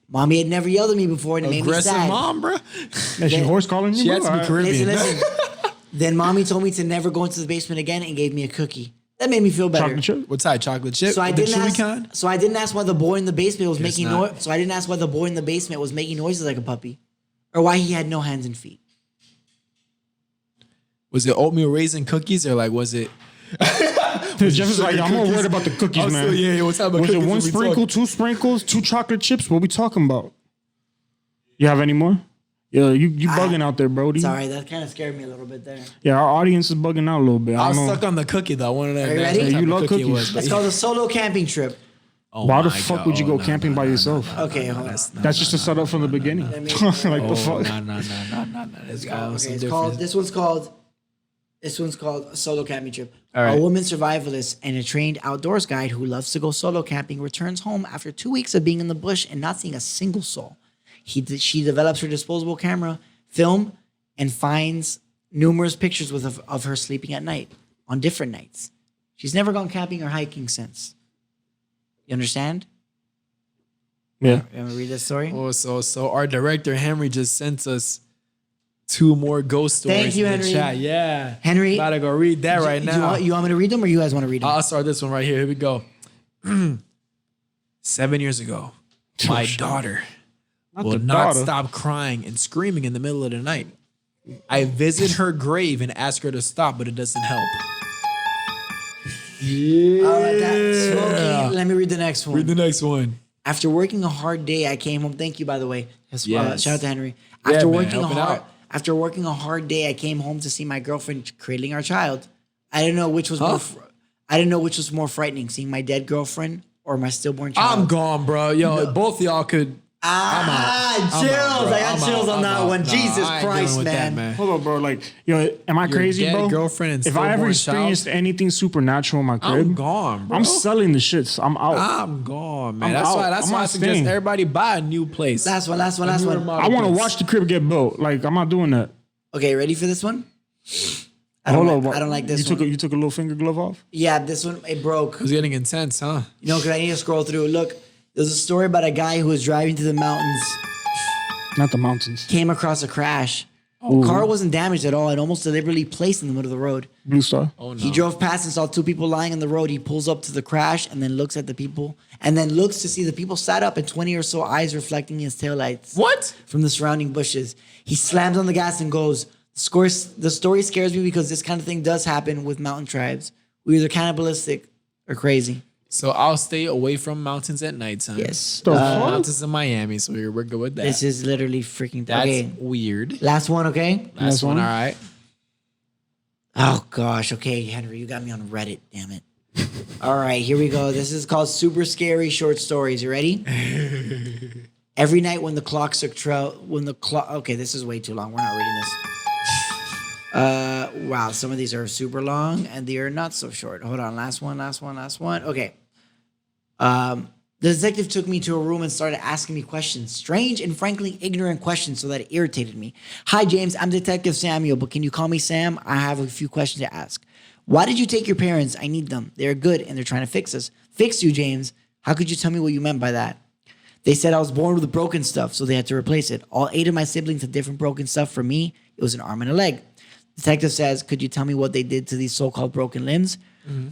Mommy had never yelled at me before, and it made me Aggressive sad. mom, bro. Is she horse calling you, She bro? had to be Alright. Caribbean. Listen. Then mommy told me to never go into the basement again and gave me a cookie. That made me feel better. Chocolate chip? What type? Chocolate chip? So I The didn't chewy ask. kind? So I didn't ask why the boy in the basement was making not. noise. So I didn't ask why the boy in the basement was making noises like a puppy, or why he had no hands and feet. Was it oatmeal raisin cookies or like was it? Jeff is like, I'm more worried about the cookies, I'm man. still- yeah, what type of Was it cookies one are we sprinkle, talking? 2 sprinkles, 2 chocolate chips? What we talking about? You have any more? Yeah, you bugging out there, Brody. Sorry, that kind of scared me a little bit there. Yeah, our audience is bugging out a little bit. I I was don't know. stuck on the cookie though. One of them. Are you ready? Yeah, you love cookie cookies. Was, but It's called a solo camping trip. oh Why the my fuck God. would you go Oh, camping by yourself? Okay, hold on. That's just a setup from the beginning. me- like the Oh, fuck? no. This guy was Okay, some it's different. called. This one's called a solo camping trip. All right. A woman survivalist and a trained outdoors guide who loves to go solo camping returns home after 2 weeks of being in the bush and not seeing a single soul. She develops her disposable camera, film, and finds numerous pictures of her sleeping at night on different nights. She's never gone camping or hiking since. You understand? Yeah. You want to read this story? Oh, so our director Henry just sent us 2 more ghost stories. Thank you, in the Henry. Chat. Yeah, Henry, gotta go read that right do now. you want me to read them, or you guys want to read them? I'll start this one right here. Here we go. 7 years ago, my daughter will the not daughter. stop crying and screaming in the middle of the night. I visit her grave and ask her to stop, but it doesn't help. Yeah. I like that. Smoking. Let me read the next one. Read the next one. After working a hard day, I came home. Thank you, by the way. Yes. Shout out to Henry. Yeah, After man, working helping out. after working a hard day, I came home to see my girlfriend cradling our child. I didn't know which was I didn't know which was more frightening, seeing my dead girlfriend or my stillborn child. I'm gone, bro. Yo, both of y'all could. I'm chills. out, bro. I got I'm chills out. on that I'm one. out. Jesus I ain't dealing Christ, with that, man. Hold on, bro. Like, yo, am I crazy, dead bro? girlfriend and if I ever stillborn experienced child? anything supernatural in my crib, I'm gone, bro. I'm selling the shits. I'm out. I'm gone, man. I'm That's out. why. That's I'm why I not suggest staying. everybody buy a new place. Last one. A new remodeled I want to place. watch the crib get built. Like, I'm not doing that. Okay, ready for this one? I Hold don't on. like this you one. You took a little finger glove off? Yeah, this one, it broke. It's getting intense, huh? You know, because I need to scroll through. Look, there's a story about a guy who was driving to the mountains, Not the mountains. came across a crash. Car wasn't damaged at all and almost deliberately placed in the middle of the road. Blue Star. Oh no. He drove past and saw 2 people lying on the road. He pulls up to the crash and then looks at the people and then looks to see the people sat up and 20 or so eyes reflecting his taillights What? from the surrounding bushes. He slams on the gas and goes, the story scares me because this kind of thing does happen with mountain tribes. We're either cannibalistic or crazy. So I'll stay away from mountains at nighttime. Yes. The fuck? Mountains in Miami, so we're good with that. This is literally freaking. That's Okay. weird. Last one. Okay. Last one, one. all right. Oh gosh. Okay, Henry, you got me on Reddit. Damn it. All right, here we go. This is called Super Scary Short Stories. You ready? Every night when the clock struck 12, okay, this is way too long. We're not reading this. Wow, some of these are super long and they are not so short. Hold on, last one. Okay. The detective took me to a room and started asking me questions, strange and frankly ignorant questions, so that it irritated me. Hi, James, I'm Detective Samuel, but can you call me Sam? I have a few questions to ask. Why did you take your parents? I need them. They're good and they're trying to fix us. Fix you, James. How could you tell me what you meant by that? They said I was born with broken stuff, so they had to replace it. All 8 of my siblings had different broken stuff. For me, it was an arm and a leg. Detective says, could you tell me what they did to these so-called broken limbs? Mm-hmm.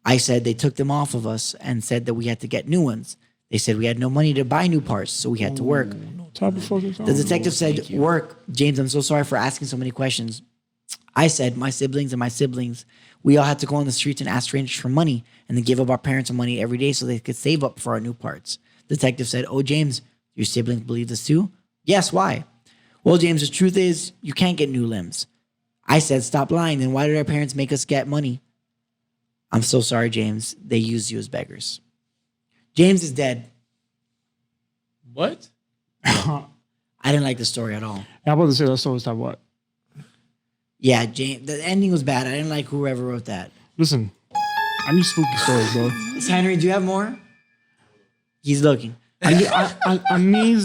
I said they took them off of us and said that we had to get new ones. They said we had no money to buy new parts, so we had to work. The detective said, work. James, I'm so sorry for asking so many questions. I said, my siblings, we all had to go on the streets and ask strangers for money and then give up our parents money every day so they could save up for our new parts. Detective said, oh, James, your siblings believe this too? Yes, why? Well, James, the truth is you can't get new limbs. I said, stop lying. Then why did our parents make us get money? I'm so sorry, James. They used you as beggars. James is dead. What? I didn't like the story at all. I'm about to say that story. Stop what? Yeah, James. The ending was bad. I didn't like whoever wrote that. Listen, I need spooky stories, bro. Henry, do you have more? He's looking. I need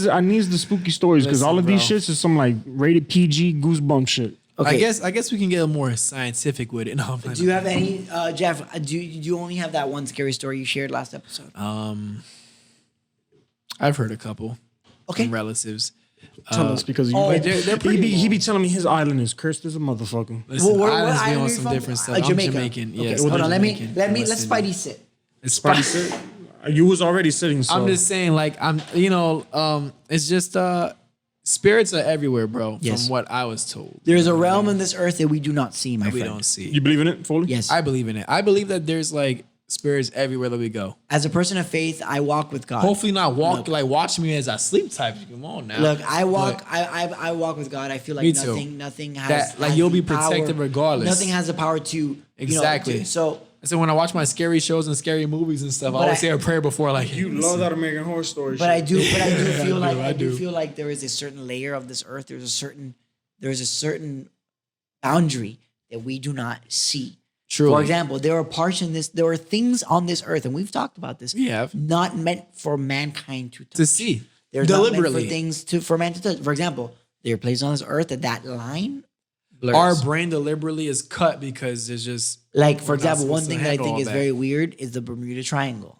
the spooky stories because Listen, all of these bro. shits is some like rated PG goosebump shit. Okay. I guess we can get more scientific with it. No, Do you have any, Jeff? Do you only have that one scary story you shared last episode? I've heard a couple. Okay. From relatives. Tell us because they're pretty he be telling me his island is cursed as a motherfucker. Listen, What islands be island on are you some from? different stuff. I'm Jamaica. Jamaican. Okay, Yes, hold I'm on. Jamaican. Let's Spidey sit. It's You was already sitting. So I'm just saying, like, it's just spirits are everywhere, bro. Yes. From what I was told. There's a realm in this earth that we do not see, my We friend. don't see. you believe in it fully? Yes. I believe in it. I believe that there's like spirits everywhere that we go. As a person of faith, I walk with God. Hopefully not watch me as I sleep type. Come on now. Look, I walk. But I walk with God. I feel like Me too. nothing has That, like, has you'll the be protected power- regardless. Nothing has the power to Exactly. so so when I watch my scary shows and scary movies and stuff, I But always I- say a prayer before, like, You love that American Horror Story. But I do feel like I do. feel like there is a certain layer of this earth. There's a certain boundary that we do not see. Truly. For example, there are things on this earth, and we've talked about this. We have. Not meant for mankind to touch. to see They're not meant deliberately. for things for man to touch. For example, there are places on this earth that line blurs. Our brain deliberately is cut because there's just Like, for We're not example, one supposed to thing that I handle think all is that. very weird is the Bermuda Triangle.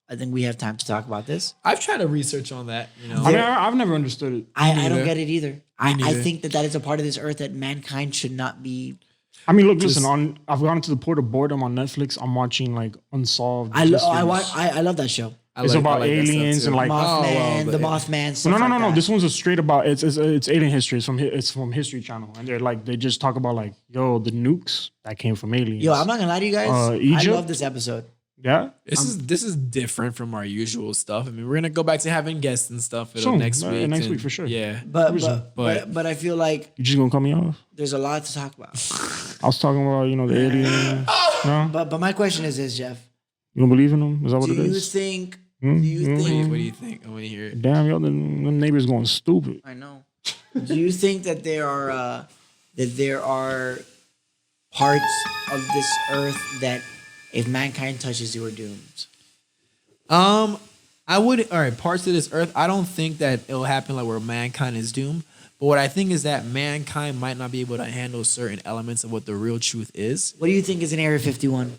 I think we have time to talk about this. I've tried to research on that. I mean, I've never understood it. I don't neither. get it either. I neither. think that is a part of this earth that mankind should not be. I mean, look, listen. I've gone to the port of boredom on Netflix. I'm watching like Unsolved. I Mysteries. love that show. It's about aliens and like Mothman, the Mothman. Stuff no. like that. This one's a straight about it's alien history. It's from History Channel, and they just talk about like the nukes that came from aliens. Yo, I'm not gonna lie to you guys. I Egypt? love this episode. Yeah, This is different from our usual stuff. I mean, we're gonna go back to having guests and stuff Soon. next week. Next and- week for sure. Yeah, But I feel like you just gonna cut me off? there's a lot to talk about. I was talking about the aliens. No, But my question is this, Jeff. you don't believe in them? Is that what Do it you is? think? Hmm? Do you what think? do you think? I want to hear it. Damn, them neighbors going stupid. I know. Do you think that there are parts of this earth that if mankind touches, you are doomed? I would. All right, parts of this earth. I don't think that it'll happen like where mankind is doomed. But what I think is that mankind might not be able to handle certain elements of what the real truth is. What do you think is in Area 51?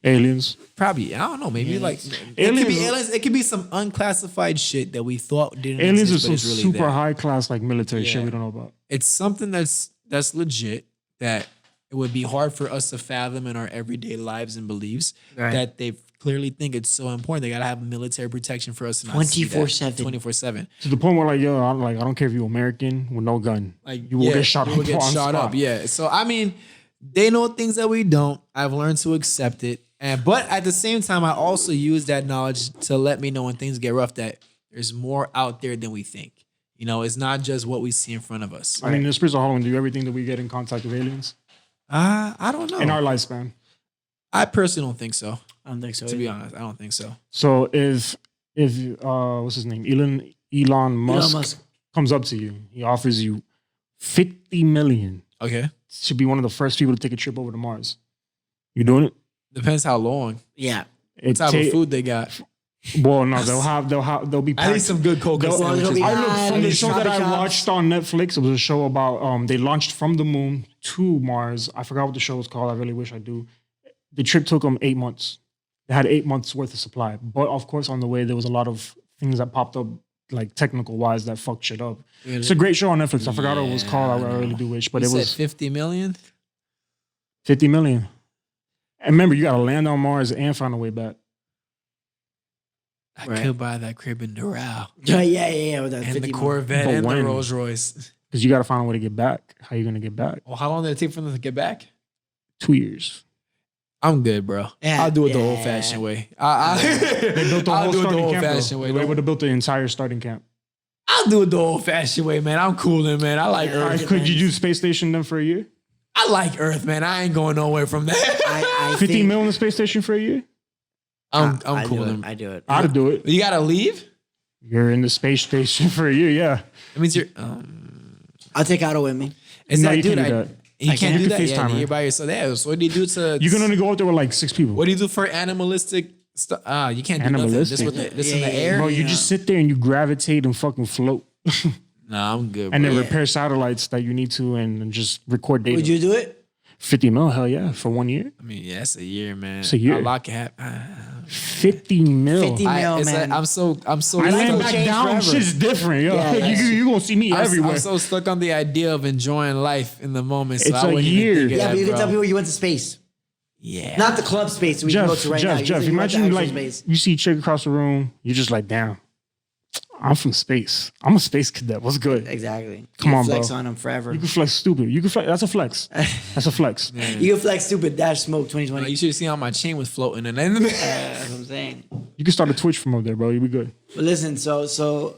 Aliens. Probably, I don't know. Maybe like it could Aliens- be aliens. It could be some unclassified shit that we thought didn't Aliens exist, are but some it's really super there. high class like military shit Yeah. we don't know about. It's something that's legit that it would be hard for us to fathom in our everyday lives and beliefs. Right. That they clearly think it's so important. They gotta have military protection for us to not see that 24/7. 24/7. To the point where I don't care if you're American with no gun. Like You will get shot You will up get on shot spot. up. Yeah. So I mean, they know things that we don't. I've learned to accept it. But at the same time, I also use that knowledge to let me know when things get rough that there's more out there than we think. You know, it's not just what we see in front of us. I mean, in the Spirits of Halloween, do everything that we get in contact with aliens I don't know. in our lifespan. I personally don't think so. I don't think so. To be honest, I don't think so. So if what's his name, Elon Musk comes up to you, he offers you $50 million Okay. to be one of the first people to take a trip over to Mars. You doing it? Depends how long. Yeah. What type of food they got. Well, no, they'll be. I need some good cocoa They'll- sandwiches. it'll be- I looked from the and show that I tropic watched on Netflix. It was a show about they launched from the moon to Mars. I forgot what the show was called. I really wish I do. The trip took them 8 months. They had 8 months worth of supply, but of course on the way there was a lot of things that popped up, like technical wise, that fucked shit up. It's a great show on Netflix. I forgot what it was called. I really do wish, but You it was said 50 million? 50 million. And remember, you got to land on Mars and find a way back. I Right. could buy that crib in Doral. Yeah. With that And 50 the million. Corvette But and when? the Rolls Royce. Because you got to find a way to get back. How you going to get back? Well, how long did it take for them to get back? 2 years. I'm good, bro. Yeah, I'll do it the yeah. old fashioned way. I'll They built the I'll whole do it the starting old camp. fashioned way. They would have built the entire starting camp. I'll do it the old fashioned way, man. I'm cooling, man. I like Yeah. All Earth. right, could you do space station then for a year? I like Earth, man. I ain't going nowhere from that. I 50 think, mil in the space station for a year? I'm I do cooling. it. I do it. I'd do it. You gotta leave? You're in the space station for a year, yeah. That means you're. I'll take Otto with me. Is No, that you dude? can't do I- that. You I can't can. do You that. can Yeah, FaceTime her. you're by yourself. Yeah. So what do you do to? You can only go up there with like 6 people. What do you do for animalistic stuff? You can't do nothing. This Animalistic? with this Yeah, in the yeah, air. Bro, you just sit there and you gravitate and fucking float. Nah, I'm good. And Bro. then repair satellites that you need to and just record data. Would you do it? 50 mil, hell yeah, for 1 year. I mean, yeah, that's a year, man. It's a year. A lot can happen. 50 mil. 50 mil, It's man. like, I'm so. I life land will back change down, forever. shit's different, yo. Yeah, that's- you gonna see me everywhere. I'm so stuck on the idea of enjoying life in the moment. So It's I a wouldn't year. Even think of Yeah, that, but you can bro. tell people you went to space. Yeah. Not the club space we can go to right now. Jeff, You went to imagine actual like space. you see a chick across the room, you're just like, damn, I'm from space. I'm a space cadet. What's good? Exactly. Come You on, flex bro. on them forever. You can flex stupid. You can flex. That's a flex. That's a flex. You can flex stupid dash smoke You 2020. should have seen how my chain was floating, and then That's what I'm saying. You can start a Twitch from up there, bro. You'll be good. But listen, so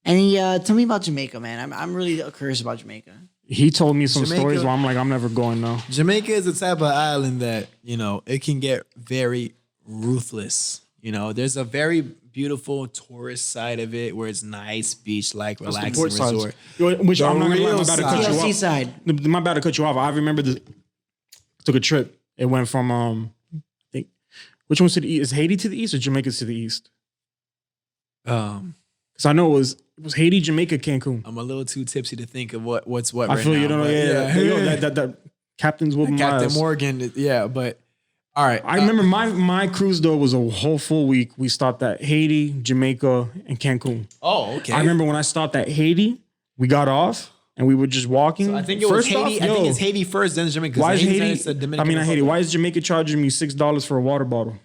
any tell me about Jamaica, man. I'm really curious about Jamaica. He told me some Jamaica- stories where I'm like, I'm never going now. Jamaica is the type of island that it can get very ruthless. There's a very beautiful tourist side of it where it's nice beach like relaxing Port sides. resort. Which The I'm not gonna lie, real my bad to side. cut you TLC off. side. My bad to cut you off. I remember took a trip. It went from I think which one's to the east? Is Haiti to the east or Jamaica to the east? Because I know it was Haiti, Jamaica, Cancun. I'm a little too tipsy to think of what's what I right feel now. you don't know. but Yeah. Yo, that captain's whooping my Captain ass. Morgan. Yeah, but all right. I remember my cruise though was a whole full week. We stopped at Haiti, Jamaica, and Cancun. Oh, okay. I remember when I stopped at Haiti, we got off and we were just walking. I think it was First off, Haiti. I think it's Haiti first, then Jamaica. 'cause Why is Haiti's Haiti? next to Dominican I mean, I hate it. Republic. Why is Jamaica charging me $6 for a water bottle?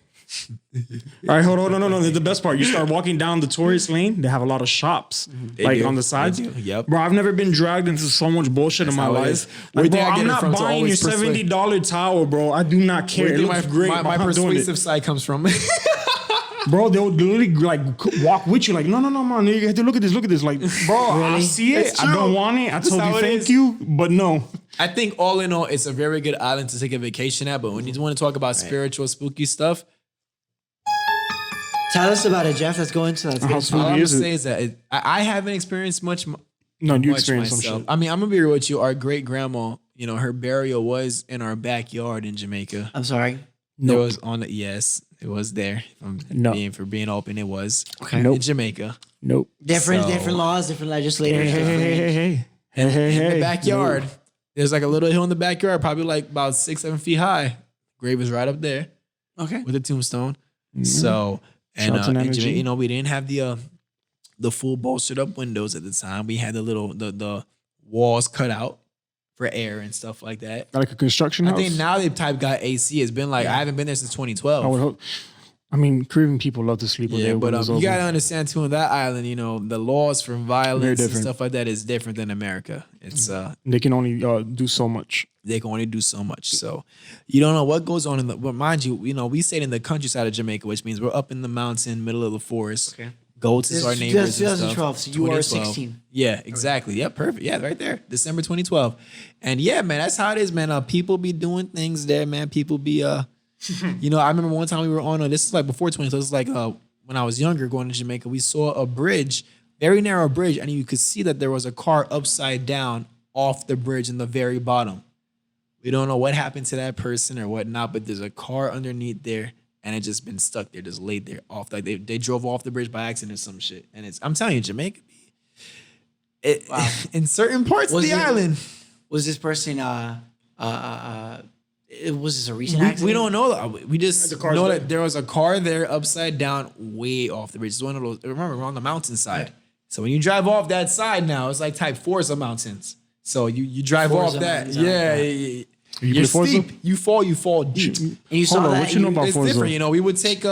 All right, hold on, no. The best part, you start walking down the tourist lane. They have a lot of shops, like do. on the They sides. do. Yep. Bro, I've never been dragged into so much bullshit in my how it life. is. Where Like, do bro, I get I'm it not from to buying your always persuade? $70 towel, bro. I do not care. Where It do looks my, great. my, but my I'm not doing it. persuasive side comes from. Bro, they'll literally like walk with you, like, no, man, you have to look at this. Like, bro, I see it. It's I don't true. want it. I That's told you how it thank is. you, but no. I think all in all, it's a very good island to take a vacation at. But when you want to talk about spiritual, spooky stuff, Tell us about it, Jeff. Let's go into that. How all spooky I'm gonna is say it? is that I haven't experienced much. No, you much experienced some myself. shit. I mean, I'm gonna be real with you. Our great grandma, her burial was in our backyard in Jamaica. I'm sorry. It Nope. was on the yes, it was there. No. Being open, it was Okay. Nope. in Jamaica. Nope. Different So- laws, different legislators. Hey. In the backyard, there's like a little hill in the backyard, probably like about 6-7 feet high. Grave is right up there Okay. with a tombstone. So and Shots and in energy. Jamaica, we didn't have the full bolstered up windows at the time. We had the walls cut out for air and stuff like that. Like a construction I house. think now they've got AC. It's been like I haven't been there since I would 2012. hope. I mean, Caribbean people love to sleep with Yeah, their but windows you open. gotta understand too, on that island, the laws for violence and different. stuff like that is different than America. It's They can only do so much. they can only do so much. So you don't know what goes on in the. But mind you, we stayed in the countryside of Jamaica, which means we're up in the mountain, middle of the forest. Okay. Goats is our This is neighbors. and 2012, stuff. so you are 2012. 16. Yeah, exactly. Yeah, perfect. Yeah, right there, December 2012. And yeah, man, that's how it is, man. People be doing things there, man. People be I remember one time we were on. This is like before 20. So this is like when I was younger, going to Jamaica. We saw a bridge, very narrow bridge, and you could see that there was a car upside down off the bridge in the very bottom. We don't know what happened to that person or whatnot, but there's a car underneath there, and it just been stuck there, just laid there off. Like they drove off the bridge by accident or some shit. And I'm telling you, Jamaica, in certain parts of the island. Was this person was this a recent accident? We don't know that. We just car's know there. that there was a car there upside down, way off the bridge. It's one of those. Remember, we're on the mountainside. So when you drive off that side now, it's like type Forza mountains. So you drive Forza off that. mountains, Yeah. okay. You You're play Forza? steep. You fall deep. And you saw Hold on, that. what you know about It's Forza? different, we would take we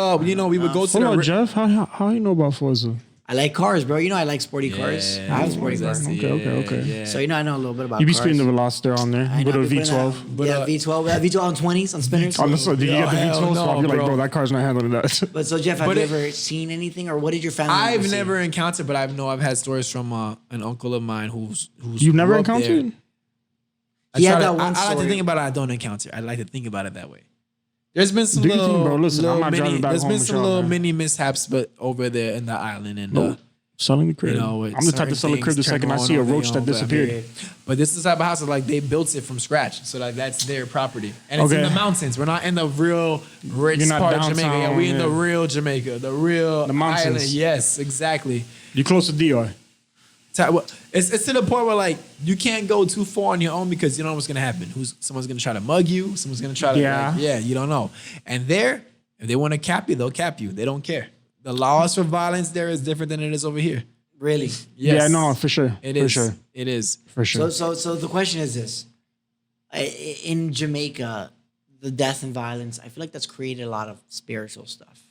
would go to Hold on, the Jeff. How you know about Forza? I like cars, bro. I like sporty cars. I have sporty cars. Okay. Yeah. So I know a little bit about You be cars. speeding the Velociter on there I know, with a I be putting V12. that- But, yeah, V12. V12 on 20s on spinners. Oh, so did you get the hell V12? So no, I'll be like, bro. bro, that car's not handling that. But so Jeff, have But you it- ever seen anything, or what did your family? I've see? never encountered, but I've had stories from an uncle of mine who's You've never grew up there. encountered? Yeah, I that one like to story. think about it. I don't encounter. I like to think about it that way. There's been some Do your little, thing, bro. Listen, I'm not driving back there's home been with some y'all, little man. mini mishaps, but over there in the island, and Nope. Selling the crib. with I'm the type to sell the certain crib the things second I turn see a on, roach that but disappeared. But this is the type of house that like they built it from scratch, so like that's their property, and it's in Okay. the mountains. We're not in the real rich You're not part of Jamaica. Yeah, downtown, we in the yeah. real Jamaica, the real The mountains. island. Yes, exactly. You close to DR. It's to the point where like you can't go too far on your own because you don't know what's gonna happen. Someone's gonna try to mug you. Someone's gonna try to you don't know. And there, if they want to cap you, they'll cap you. They don't care. The laws for violence there is different than it is over here. Really. Yes. Yeah, no, for sure. It For is. sure. It is. For sure. So the question is this: in Jamaica, the death and violence, I feel like that's created a lot of spiritual stuff.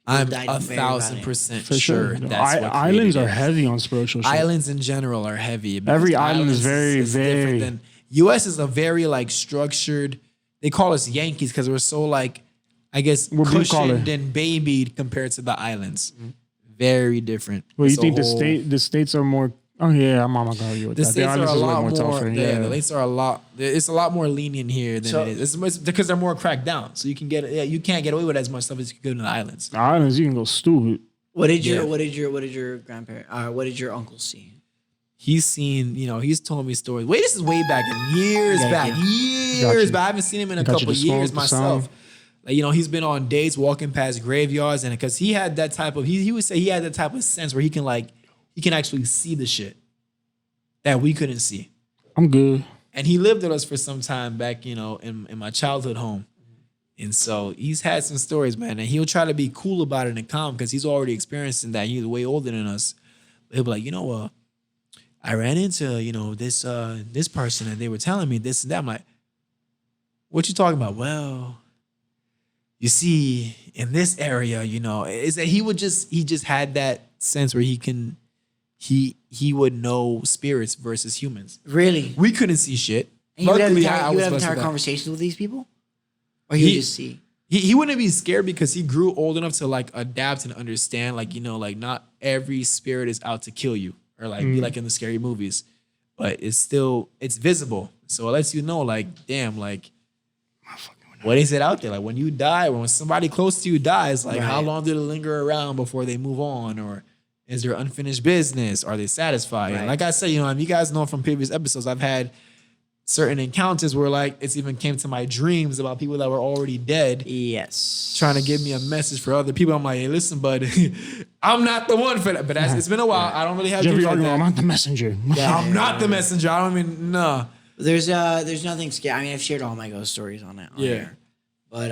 People I'm died very 1,000% For sure. That's what Islands created are it. heavy on spiritual shit. Islands in general are heavy. because Every island is islands very, different very- than U.S. is a very like structured. They call us Yankees because we're so like, I guess, We're blue collar. cushioned and babied compared to the islands. Very different. Well, you It's a think whole- the states are more? Oh yeah, I'm not gonna argue with The that. states are islands a is way lot more. tougher. Yeah, the states are a lot. It's a lot more lenient here than So- it is. It's because they're more cracked down. So you can get. Yeah, you can't get away with as much stuff as you can do in the islands. The islands, you can go stupid. What did your Yeah. what did your grandparent what did your uncle see? He's seen, he's told me stories. Wait, this is way back in years Yeah, back, yeah. years back. I haven't seen him in a Got you couple the smoke, years the myself. sound. Like, he's been on dates walking past graveyards, and because he had that type of, he would say he had that type of sense where he can actually see the shit that we couldn't see. I'm good. And he lived with us for some time back, in my childhood home. And so he's had some stories, man. And he'll try to be cool about it and calm because he's already experiencing that. He's way older than us. But he'll be like, I ran into, this person and they were telling me this and that. I'm like, what you talking about? Well, you see, in this area, is that he just had that sense where he would know spirits versus humans. Really? We couldn't see shit. And you would have Luckily, entire, I you would was have blessed entire with that. conversations with these people? Or you would He- just see? He wouldn't be scared because he grew old enough to adapt and understand, not every spirit is out to kill you or be like in the scary movies, but it's visible. So it lets you know, damn, what is it out there? Like when you die, when somebody close to you dies, how Right. long do they linger around before they move on? Or is there unfinished business? Are they satisfied? And Right. like I said, you guys know from previous episodes, I've had certain encounters where it's even came to my dreams about people that were already dead Yes. trying to give me a message for other people. I'm like, hey, listen, bud, I'm not the one for that. But it's been a while. I don't really have Jeffrey dreams like arguing, I'm that. not the messenger. I'm not the messenger. I don't even know. There's nothing scary. I mean, I've shared all my ghost stories on it. Here. But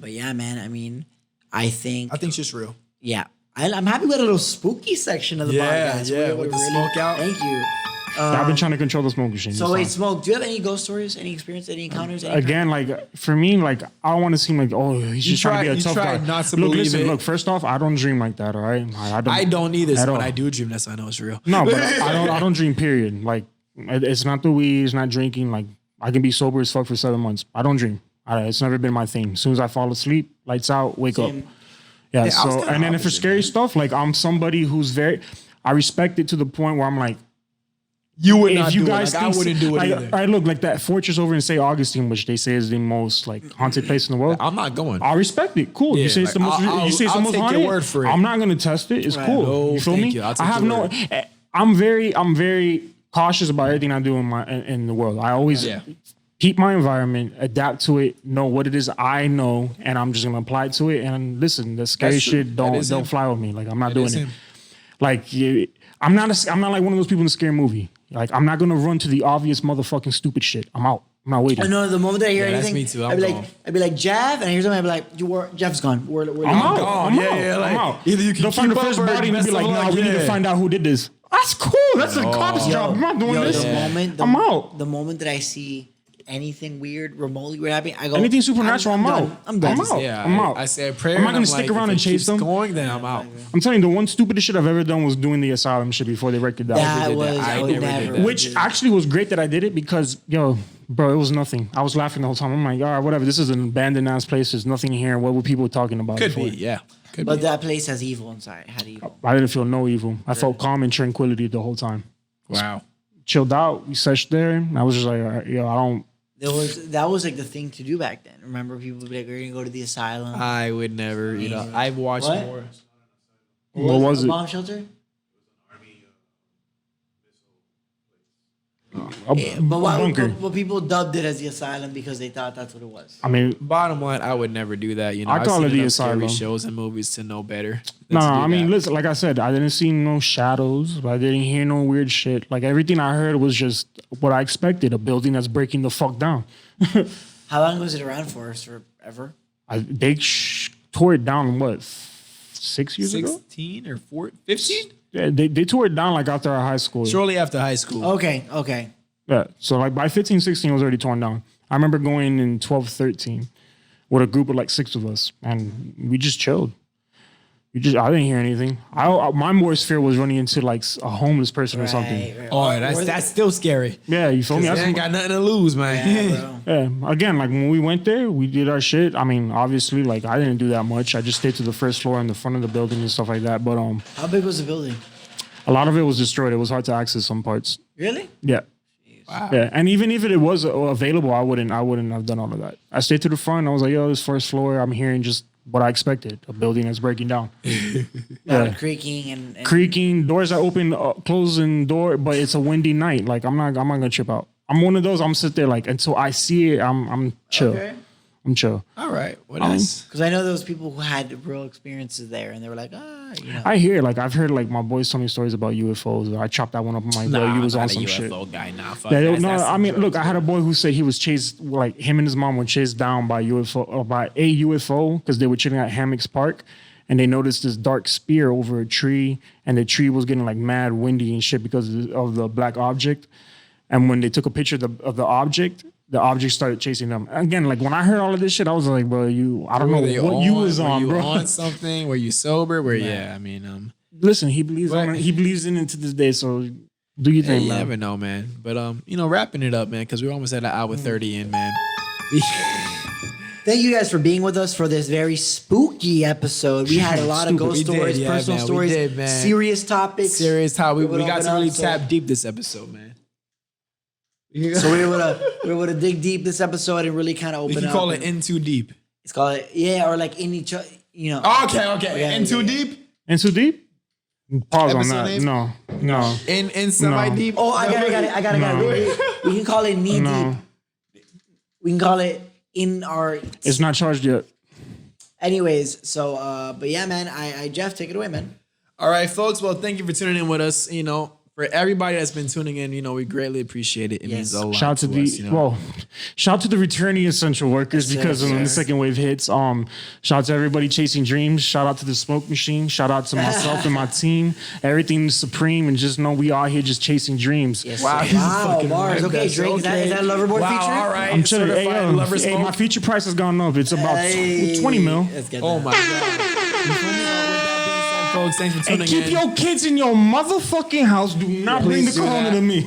yeah, man. I mean, I think I think it's just real. yeah. I'm happy with a little spooky section of the Yeah, podcast. yeah, with the smoke out. Thank you. I've been trying to control the smoke machine. So wait, Smoke, do you have any ghost stories, any experience, any encounters? Any Again, like for me, like I don't want to seem like, oh, he's just trying to be a tough guy. Not to Look, believe listen, it. look. First off, I don't dream like that. All right, I don't either. at So all. when I do dream, that's when I know it's real. No, but I don't dream. Period. Like it's not the weed. It's not drinking. Like I can be sober as fuck for 7 months. I don't dream. It's never been my thing. As soon as I fall asleep, lights out, wake up. Yeah. I was So kinda and then if for opposite, scary stuff, like I'm somebody who's very, I respect it to the point where I'm like, You would not if you do guys it. Like, I think, wouldn't do it like, either. all right, look, like that fortress over in St. Augustine, which they say is the most like haunted place in the world. I'm not going. I respect it. Cool. Yeah, you say it's the like, most. I'll- you say it's the I'll most take your haunted. word for it. I'm not gonna test it. It's cool. No, you feel thank me? you. I'll take I have your no. I'm very cautious about everything I do in the world. I always keep my environment, adapt to it, know what it is I know, and I'm just gonna apply it to it. And listen, the scary That's true. shit That don't is him. fly with me. Like I'm not That doing is it. him. Like I'm not like one of those people in a scary movie. Like I'm not gonna run to the obvious motherfucking stupid shit. I'm out. I'm not waiting. I know the moment that I hear Yeah, that's anything, me too. I'd be I'm like, gone. I'd be like, Jav, and I hear something, I'd be like, Jeff's gone. We're I'm out. gone. I'm Yeah, out. yeah, like, I'm out. either you can They'll find the keep first up or body and best be like, of nah, luck, we need to yeah. find out who did this. That's cool. That's a cop's job. I'm not doing Yo, this. The moment, I'm out. The moment that I see anything weird, remotely weird happening, I go, Anything supernatural, I'm done. out. I'm done. I'm out. Yeah, I'm out. I say a prayer. I'm not and gonna stick like, around if and it chase keeps them. going, then I'm out. I'm telling you, the one stupidest shit I've ever done was doing the asylum shit before they wrecked it down. That did that. was, I I would never did never. that. Which actually was great that I did it because, yo, bro, it was nothing. I was laughing the whole time. I'm like, all right, whatever. This is an abandoned ass place. There's nothing here. What were people talking about? Could before? be, yeah. Could But be. that place has evil inside. Had evil. I didn't feel no evil. I felt calm and tranquility the whole time. Wow. Chilled out. We searched there. And I was just like, all right, yo, I don't. That was like the thing to do back then. Remember, people would be like, "We're gonna go to the asylum." I would never, I've watched What? more. What was a it? bomb shelter? A But why? bunker. But people dubbed it as the asylum because they thought that's what it was. I mean, Bottom line, I would never do that. I I've call seen it the enough scary asylum. shows and movies to know better. no, than to do I mean, that. listen, like I said, I didn't see no shadows. I didn't hear no weird shit. Like everything I heard was just what I expected, a building that's breaking the fuck down. How long was it around for? Forever? They tore it down, what, 6 years ago? 16 or 15? Yeah, they tore it down like after our high school. Shortly after high school. Okay. Yeah, so like by 15, 16, it was already torn down. I remember going in 12, 13 with a group of like 6 of us, and we just chilled. I didn't hear anything. My worst fear was running into like a homeless person or something. Right. Oh, that's still scary. Yeah, you feel me? They ain't got nothing to lose, man. Yeah, bro. Yeah, again, like when we went there, we did our shit. I mean, obviously, like I didn't do that much. I just stayed to the first floor in the front of the building and stuff like that. But How big was the building? a lot of it was destroyed. It was hard to access some parts. Really? Yeah. Wow. Yeah, and even if it was available, I wouldn't have done all of that. I stayed to the front. I was like, yo, this first floor, I'm hearing just what I expected, a building that's breaking down. Yeah. Creaking and Creaking, doors are open, closing door, but it's a windy night. Like I'm not gonna trip out. I'm one of those. I'm sit there like until I see it. I'm chill. Okay. I'm chill. All right. What else? Because I know those people who had real experiences there, and they were like, I hear like I've heard like my boys tell me stories about UFOs. I chopped that one up. I'm like, bro, you was I'm on not a some UFO shit. guy. Nah, fuck Yeah, that. no, That's I some mean, look, drugs. I had a boy who said he was chased, like him and his mom were chased down by a UFO because they were chilling at Hammocks Park, and they noticed this dark spear over a tree, and the tree was getting like mad windy and shit because of the black object. And when they took a picture of the object started chasing them. Again, like when I heard all of this shit, I was like, bro, I don't know Were they what you was Were on, you bro. on something? Were you sober? Yeah, I mean, Listen, he believes in it to this day, so do you think, you man? never know, man. But wrapping it up, man, because we're almost at an hour 30 in, man. Thank you guys for being with us for this very spooky episode. We had a lot of ghost We did, stories, yeah, personal man, we stories, did, man. serious topics. Serious how we would got open to really up, so- tap deep this episode, man. So we were able to dig deep this episode and really kind of We open can up. call it In Too Deep. It's called or like in each other, Okay. Yeah, In Too yeah. Deep? In too deep? Pause Episode on that. name? No. In Semi No. Deep? Oh, I got it. We can call it knee No. deep. We can call it in our. It's not charged yet. Anyways, so but yeah, man. I Jeff, take it away, man. All right, folks. Well, thank you for tuning in with us. for everybody that's been tuning in, we greatly appreciate it. It means a lot. Shout out to us, shout out to the returning essential workers because when the second wave hits, shout out to everybody chasing dreams. Shout out to the smoke machine. Shout out to myself and my team. Everything is supreme, and just know we out here just chasing dreams. Yes, Wow, wow, bars. Okay, Drake, is that Loverboy feature? All right. I'm telling you, Certified hey, my feature price has gone up. It's about Hey. 20 mil. Let's get Oh that. my God. Folks, thanks for tuning And keep in. your kids in your motherfucking house. Do not bring the Please do corona that. to me.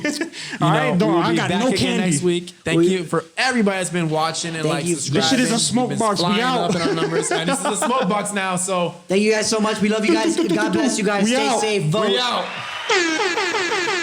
All right, We'll I be got back no again candy. next week. Thank you for everybody that's been watching and Thank you. subscribing. This shit is a smoke We've been box. We flying out. up in our numbers. And this is a smoke box now. So Thank you guys so much. We love you guys. God bless you guys. We Stay out. safe. Vote. we out.